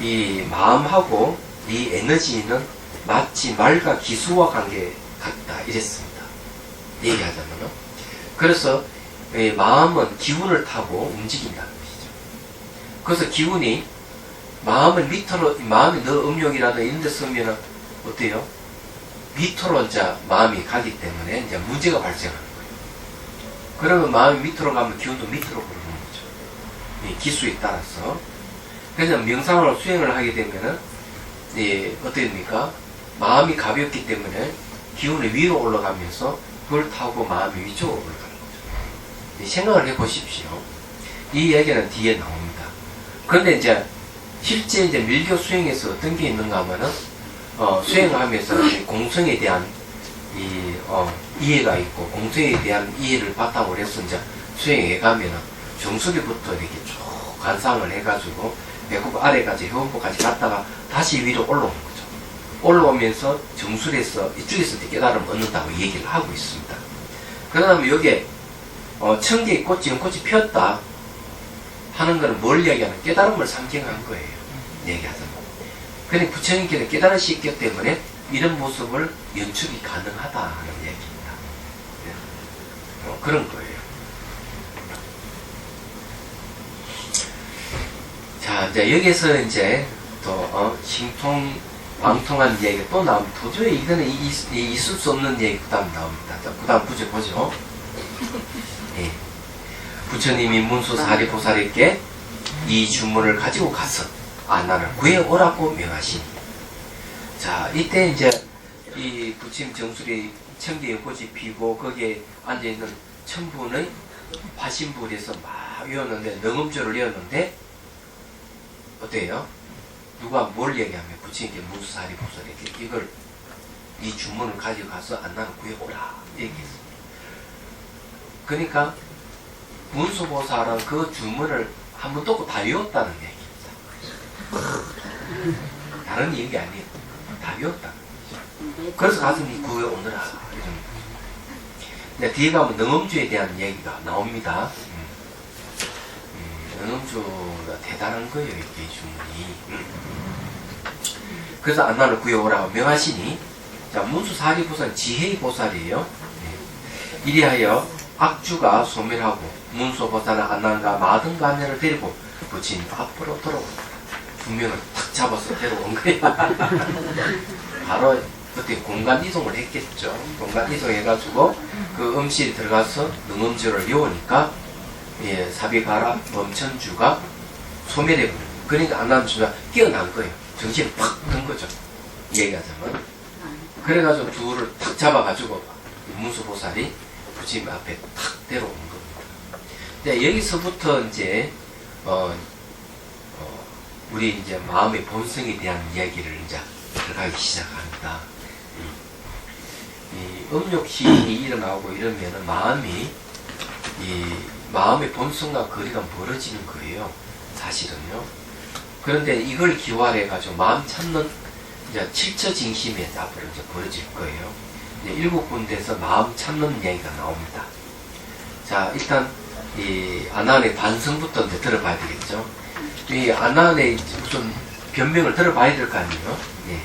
이 마음하고 이 에너지는 마치 말과 기수와 관계 같다 이랬습니다. 얘기하자면은 그래서 마음은 기운을 타고 움직인다는 것이죠. 그래서 기운이 마음을 밑으로 마음이 너 음욕이라든 이런 데 쓰면은 어때요? 밑으로 이제 마음이 가기 때문에 이제 문제가 발생하는 거예요. 그러면 마음이 밑으로 가면 기운도 밑으로 흐르는 거죠. 이 기수에 따라서. 그래서 명상을 수행을 하게 되면은 어떻게 됩니까? 마음이 가볍기 때문에 기운이 위로 올라가면서 그걸 타고 마음이 위쪽으로 올라가는 거죠. 생각을 해보십시오. 이 얘기는 뒤에 나옵니다. 그런데 이제 실제 이제 밀교 수행에서 어떤 게 있는가 하면은 수행을 하면서 공성에 대한 이해가 있고 공성에 대한 이해를 바탕으로 해서 이제 수행해 가면은 정수리부터 이렇게 쭉 관상을 해가지고 배꼽 아래까지 회원부까지 갔다가 다시 위로 올라오는 거죠. 올라오면서 정수리에서 이쪽에서 깨달음을 얻는다고 얘기를 하고 있습니다. 그 다음에 여기에 천개의 꽃이 연꽃이 피었다 하는 것은 뭘 얘기하는 깨달음을 상징한 거예요. 얘기하자면. 그러니 부처님께서 깨달을 수 있기 때문에 이런 모습을 연출이 가능하다는 얘기입니다. 그런 거예요. 자, 이제 여기서 이제 또 신통방통한 얘기가 또 나오면 도저히 이거는 있을 수 없는 얘기 그 다음 나옵니다. 자, 그 다음 부제 보죠. 예. 부처님이 문수사리보살에게 이 주문을 가지고 가서 나를 구해오라고 명하시니. 자, 이때 이제 이 부처님 정수리 천개 연꽃이 피고 거기에 앉아있는 천분의 화신불에서 막 외웠는데 능음조를 외웠는데 어때요? 누가 뭘 얘기하면 부처님께 문수사리보살에게 이걸 이 주문을 가지고 가서 나를 구해오라 얘기했습니다. 그러니까 문수보살은 그 주문을 한번 듣고 다 외웠다는 얘기입니다. 다른 얘기 아니에요. 다 외웠다는 얘기죠. 그래서 가서 니 구해오느라 이런 뒤에 가면 능엄주에 대한 얘기가 나옵니다. 능엄주가 대단한 거예요. 이게 주문이. 그래서 안나를 구해오라고 명하시니 자, 문수사리보살은 지혜의 보살이에요. 이리하여 악주가 소멸하고 문수보살은 안난과 마등가면을 데리고 부처님 앞으로 돌아온다. 분명을 탁 잡아서 데려온 거예요. 바로 그때 공간 이동을 했겠죠. 공간 이동해가지고 그 음실에 들어가서 능음주를 외우니까 사비가라 범천주가 소멸해버려요. 그러니까 안난주가 깨어난 거예요. 정신이 팍 든 거죠. 얘기하자면. 그래가지고 둘을 탁 잡아가지고 문수보살이 부처님 앞에 탁 데려온 겁니다. 근데 여기서부터 이제 우리 이제 마음의 본성에 대한 이야기를 이제 들어가기 시작합니다. 이 음욕시인이 일어나고 이러면은 마음의 본성과 거리가 멀어지는 거예요. 사실은요. 그런데 이걸 기화해가지고 마음 찾는 이제 칠처징심에 앞으로 이제 벌어질 거예요. 이제 7군데에서 마음 찾는 이야기가 나옵니다. 자, 일단 이 아난의 반성부터 이제 들어봐야 되겠죠. 이 아난의 무슨 변명을 들어봐야 될 거 아니에요. 예.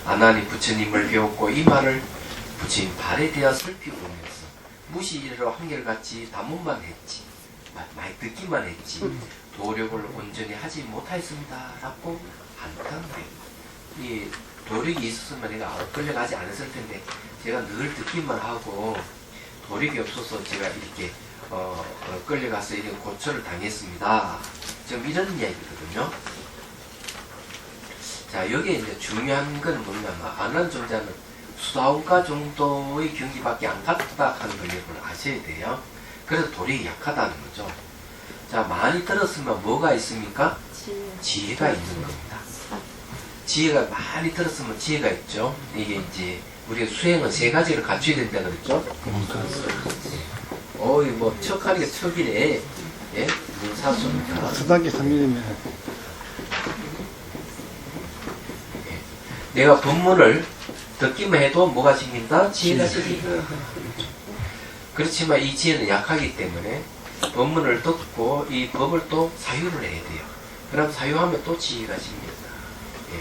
아난이 부처님을 배웠고 이 말을 부처님 발에 대어 살피고면서 무시로 한결같이 담문만 했지, 많이 듣기만 했지 도력을 온전히 하지 못하였습니다 라고 한탄해. 이 도력이 있었으면 내가 끌려가지 않았을 텐데 제가 늘 듣기만 하고 도력이 없어서 제가 이렇게 끌려가서 이렇게 고초를 당했습니다. 지금 이런 이야기거든요. 자, 여기에 이제 중요한 건 뭐냐면 안한 존재는 수다우가 정도의 경기밖에 안 갔다 하는 걸 여러분 아셔야 돼요. 그래서 도력이 약하다는 거죠. 자, 많이 들었으면 뭐가 있습니까? 지혜가 있는 겁니다. 지혜가 많이 들었으면 지혜가 있죠. 이게 이제 우리가 수행은 세 가지를 갖춰야 된다 그랬죠. 어이 뭐 척하는 게 척이래. 예, 문사수입니다. 수단계 3일이면 내가 법문을 듣기만 해도 뭐가 생긴다? 지혜가 생긴다. 그렇지만 이 지혜는 약하기 때문에 법문을 듣고 이 법을 또 사유를 해야 돼요. 그럼 사유하면 또 지혜가 생깁니다. 예.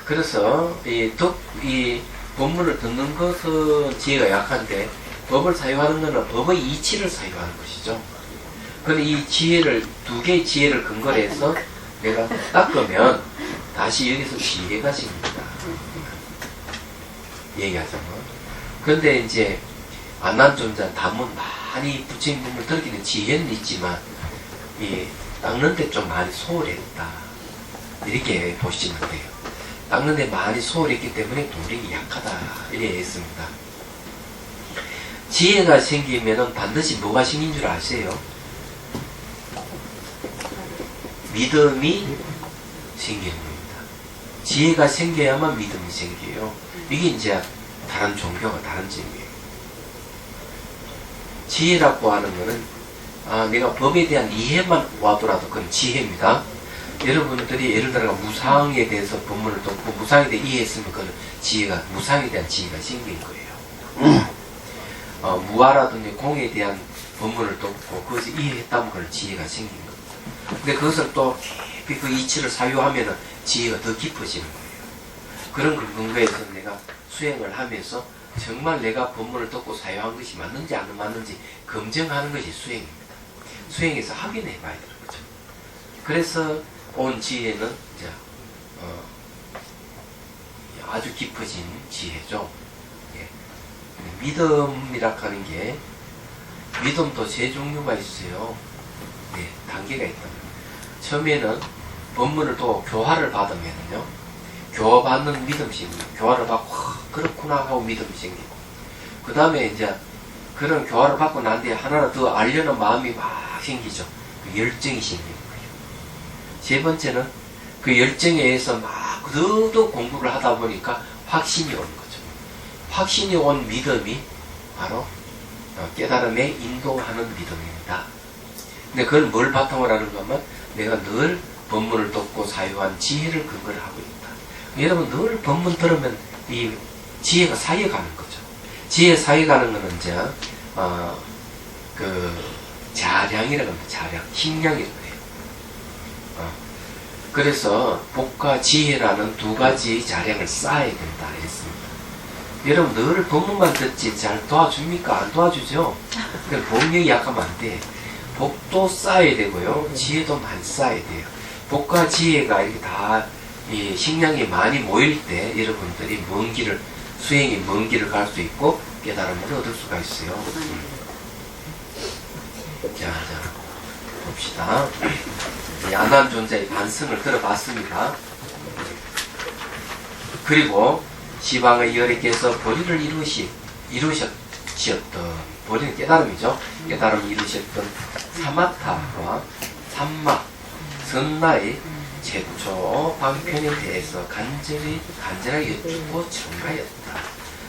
그래서 이 법문을 듣는 것은 지혜가 약한데 법을 사유하는 것은 법의 이치를 사유하는 것이죠. 그런데 이 지혜를 두 개의 지혜를 근거로 해서 내가 닦으면 다시 여기서 지혜가 생깁니다. 얘기하자면. 그런데 이제 안난존자 담은 많이 부처님 법문을 들기는 지혜는 있지만 닦는 데 좀 많이 소홀했다. 이렇게 보시면 돼요. 닦는 데 많이 소홀했기 때문에 도력이 약하다. 이렇게 했습니다. 지혜가 생기면은 반드시 뭐가 생긴 줄 아세요? 믿음이 생기는 겁니다. 지혜가 생겨야만 믿음이 생겨요. 이게 이제 다른 종교가 다른 점이에요. 지혜라고 하는 거는 내가 법에 대한 이해만 와더라도 그건 지혜입니다. 여러분들이 예를 들어 무상에 대해서 법문을 듣고 무상에 대해 이해했으면 그건 지혜가 무상에 대한 지혜가 생긴 거예요. 무아라든지 공에 대한 법문을 듣고 그것을 이해했다면 그건 지혜가 생긴 겁니다. 근데 그것을 또 깊이 그 이치를 사유하면 지혜가 더 깊어지는 거예요. 그런 걸 근거해서 내가 수행을 하면서 정말 내가 법문을 듣고 사유한 것이 맞는지 안 맞는지 검증하는 것이 수행입니다. 수행에서 확인해 봐야 되는 거죠. 그래서 온 지혜는 이제 아주 깊어진 지혜죠. 예. 믿음이라 하는 게 믿음도 세 종류가 있어요. 네, 단계가 있다. 처음에는 법문을 또 교화를 받으면요, 교화받는 믿음이 생깁니다. 교화를 받고 그렇구나 하고 믿음이 생기고, 그 다음에 이제 그런 교화를 받고 난 뒤에 하나를 더 알려는 마음이 막 생기죠. 그 열정이 생기는 거예요. 세 번째는 그 열정에 의해서 막 더더 공부를 하다 보니까 확신이 오는 거죠. 확신이 온 믿음이 바로 깨달음에 인도하는 믿음입니다. 근데 그걸 뭘 바탕으로 하는가 하면 내가 늘 법문을 듣고 사유한 지혜를 근거를 하고 있다. 여러분 늘 법문 들으면 이 지혜가 사여가는 거죠. 지혜 사여가는 거는 이제 그 자량이라고 합니다. 자량, 힘량이라고 해요. 그래서 복과 지혜라는 두 가지 자량을 쌓아야 된다 했습니다. 여러분 늘 법문만 듣지 잘 도와줍니까? 안 도와주죠? 복력이 약하면 안 돼. 복도 쌓아야 되고요, 지혜도 많이 쌓아야 돼요. 복과 지혜가 이렇게 다 이 식량이 많이 모일 때 여러분들이 먼 길을, 수행이 먼 길을 갈 수 있고 깨달음을 얻을 수가 있어요. 자, 봅시다. 안한 존재의 반성을 들어봤습니다. 그리고 시방의 열애께서 보리를 이루셨던, 보리는 깨달음이죠. 깨달음을 이루셨던 사마타와 삼마, 선나의 최초 방편에 대해서 간절하게 여쭙고 청가였다.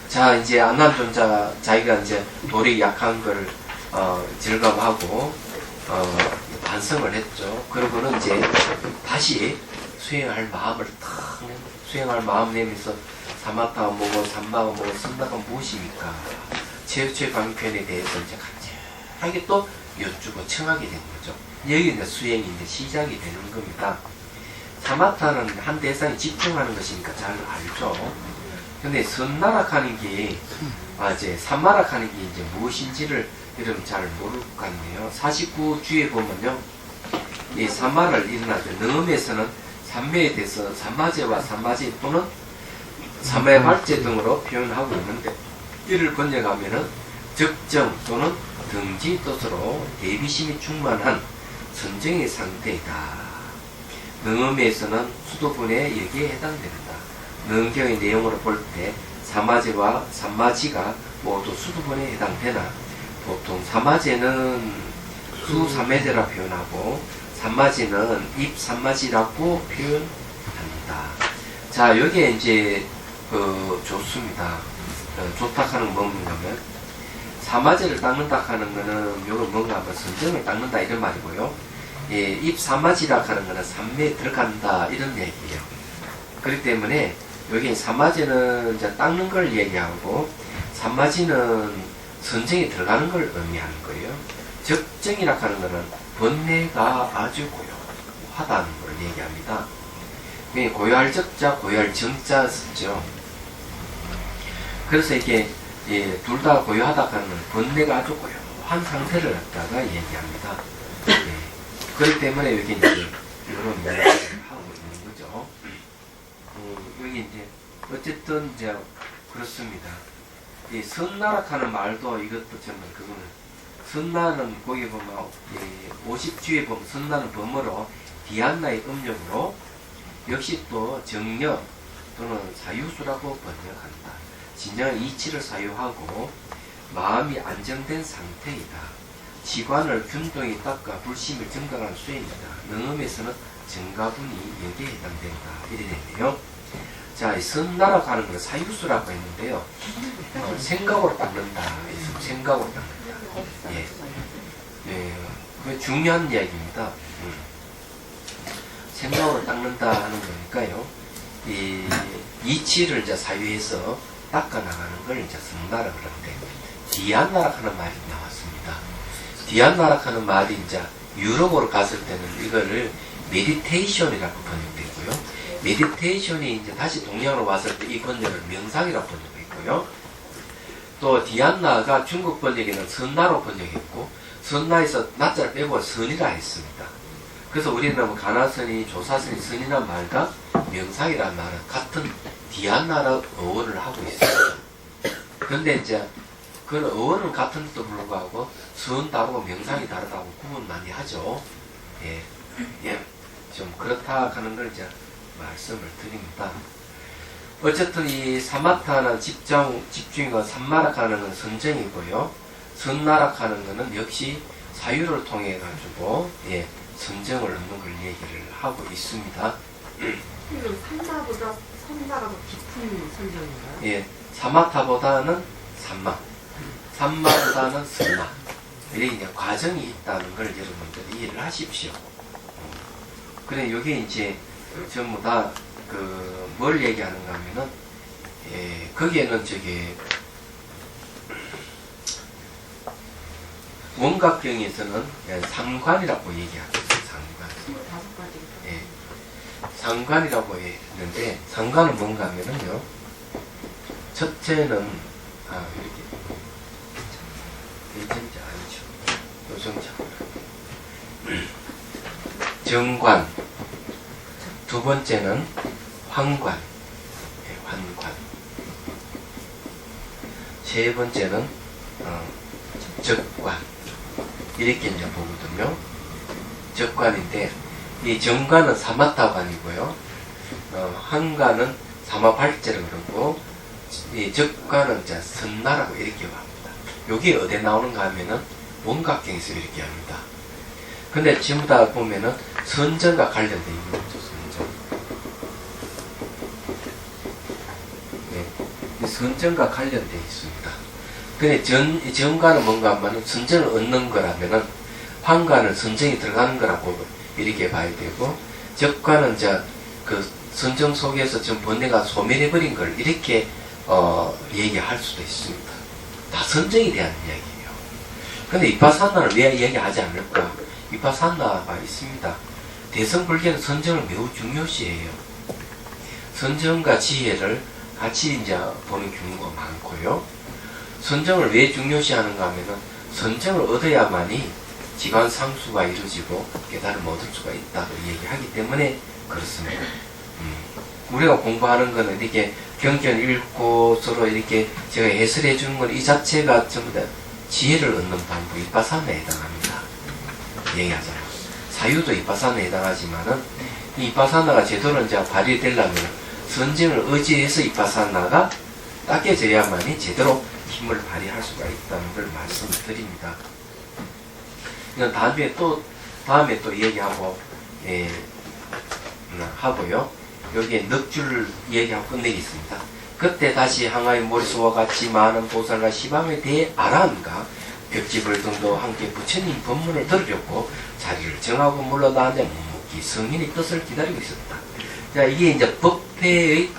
자, 이제 안난존자 자기가 이제 도력이 약한 걸 절감하고 반성을 했죠. 그러고는 이제 다시 수행할 마음을 수행할 마음 내면서 사마타가 뭐고 삼마가 뭐고 선나가 무엇입니까? 최초의 방편에 대해서 이제 간절하게 또 여쭈고 청하게 된 거죠. 여기 이제 수행이 이제 시작이 되는 겁니다. 사마타는 한 대상에 집중하는 것이니까 잘 알죠. 근데 선나락하는 게, 이제 삼마락하는 게 이제 무엇인지를 여러분 잘 모를 것 같네요. 49주에 보면요, 이 삼마를 일어날 때, 너음에서는 삼매에 대해서 삼마제와 삼마지 또는 삼매발제 등으로 표현하고 있는데 이를 번역하면은 적정 또는 등지 뜻으로 대비심이 충만한 선정의 상태이다. 능음에서는 수도분에 여기에 해당됩니다. 능경의 내용으로 볼 때 삼마제와 삼마지가 모두 수도분에 해당되나 보통 삼마제는 수삼매제라 표현하고 삼마지는 입삼마지라고 표현합니다. 자, 여기에 이제 좋습니다. 좋다 하는 건 뭔가 하면 삼마지를 닦는다 하는 거는 요거 뭔가 하면 선정을 닦는다 이런 말이고요. 예, 입삼마지라 하는 거는 삼매에 들어간다 이런 얘기예요. 그렇기 때문에 여기 삼마지는 이제 닦는 걸 얘기하고 삼마지는 선정이 들어가는 걸 의미하는 거예요. 적정이라 하는 거는 번뇌가 아주 고요하다는 걸 얘기합니다. 고요할 적자, 고요할 정자 쓰죠. 그래서 이게 둘 다 고요하다 하는 건 번뇌가 아주 고요한 상태를 갖다가 얘기합니다. 예. 그렇기 때문에 여기 이제 이런 이야기를 하고 있는 거죠. 여기 이제 어쨌든 이제 그렇습니다. 이 선나락하는 말도 이것도 정말 그거는 선나는 거기 보면 50주에 보면 선나는 범어로 디안나의 음력으로 역시 또 정력 또는 사유수라고 번역한다. 진정 이치를 사유하고 마음이 안정된 상태이다. 지관을 균등히 닦아 불심을 증강한 수행이다. 능음에서는 정가분이 여기에 해당된다. 이래 되네요. 자, 이 선나라고 하는 건 사유수라고 했는데요. 생각으로 닦는다. 생각으로 닦는다. 예. 예. 그 중요한 이야기입니다. 생각으로 닦는다 하는 거니까요. 이 이치를 이제 사유해서 닦아나가는 걸 이제 성나라 그러는데, 디안나라 하는 말이 나왔습니다. 디안나라 하는 말이 이제 유럽으로 갔을 때는 이거를 메디테이션이라고 번역되고요. 메디테이션이 이제 다시 동양으로 왔을 때 이 번역을 명상이라고 번역했고요. 또 디안나가 중국 번역에는 선나로 번역했고, 선나에서 나자를 빼고 선이라 했습니다. 그래서 우리는 뭐 가나선이, 조사선이, 선이란 말과 명상이라는 말은 같은 디안나라 어원을 하고 있습니다. 그런데 이제 그 어원은 같은데도 불구하고 선 다르고 명상이 다르다고 구분 많이 하죠. 예, 예, 좀 그렇다 하는 걸 이제 말씀을 드립니다. 어쨌든 이 사마타는 집중이고 산마락하는 건 선정이고요. 선나락하는 거는 역시 사유를 통해 가지고 예, 선정을 얻는 걸 얘기를 하고 있습니다. 산마보다 선마가 더 깊은 선정인가요? 예, 사마타보다는 산마, 산마보다는 선마. 이렇게 이제 과정이 있다는 걸 여러분들이 이해를 하십시오. 그래, 여기 이제 전부 다 뭘 얘기하는가 하면은, 예, 거기에는 저기 원각경에서는 예, 상관이라고 얘기하겠어요. 상관. 25가지. 예, 상관이라고 했는데, 상관은 뭔가 하면은요, 첫째는, 이렇게, 일정자 아니죠. 요정자. 정관. 두 번째는 황관. 예, 환관. 세 번째는, 적관. 이렇게 이제 보거든요. 적관인데, 이 정관은 사마타관이고요. 한관은 사마발제를 그러고, 이 적관은 이제 선나라고 이렇게 합니다. 여기 어디에 나오는가 하면은 원각경에서 이렇게 합니다. 근데 전부 다 보면은 선정과 관련되어 있는 거죠, 선정. 네. 이 선정과 관련되어 있습니다. 근데 정관은 뭔가 하면은 선정을 얻는 거라면은 황관은 선정이 들어가는 거라고 이렇게 봐야 되고, 적관은 이제 그 선정 속에서 좀 번뇌가 소멸해버린 걸 이렇게 얘기할 수도 있습니다. 다 선정에 대한 이야기예요. 근데 이파사나를 왜 얘기하지 않을까? 이파사나가 있습니다. 대성불교는 선정을 매우 중요시해요. 선정과 지혜를 같이 이제 보는 경우가 많고요. 선정을 왜 중요시하는가 하면은 선정을 얻어야만이 지관 상수가 이루어지고 깨달음을 얻을 수가 있다고 얘기하기 때문에 그렇습니다. 우리가 공부하는 거는 이렇게 경전 읽고 서로 이렇게 제가 해설해 주는 건 이 자체가 전부 다 지혜를 얻는 방법, 이빠사나에 해당합니다. 얘기하잖아요. 사유도 이빠사나에 해당하지만은 이 이빠사나가 제대로 이제 발휘되려면 선증을 의지해서 이빠사나가 닦여져야만이 제대로 힘을 발휘할 수가 있다는 걸 말씀을 드립니다. 이건 다음에 또 얘기하고, 하고요. 여기에 넉줄을 얘기하고 끝내겠습니다. 그때 다시 항아의 머리수와 같이 많은 보살과 시방에 대해 아라한가 벽지불 등도 함께 부처님 법문을 들으려고 자리를 정하고 물러나 앉아 묵묵히 성인의 뜻을 기다리고 있었다. 자, 이게 이제 법회의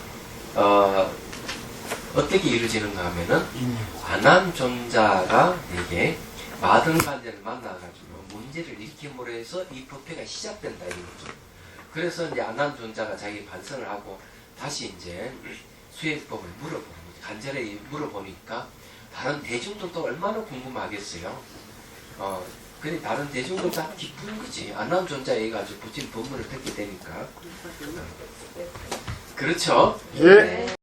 어떻게 이루어지는가 하면은 아난존자가 이게 마등간제를 만나가지고 문제를 일으킴으로 해서 이 법회가 시작된다 이거죠. 그래서 이제 아난존자가 자기 반성을 하고 다시 이제 수행법을 물어보는 거죠. 간절히 물어보니까 다른 대중들도 얼마나 궁금하겠어요. 근데 다른 대중들 다 기쁜 거지. 아난존자 얘기가지고 부처님 법문을 듣게 되니까. 그렇죠? 예.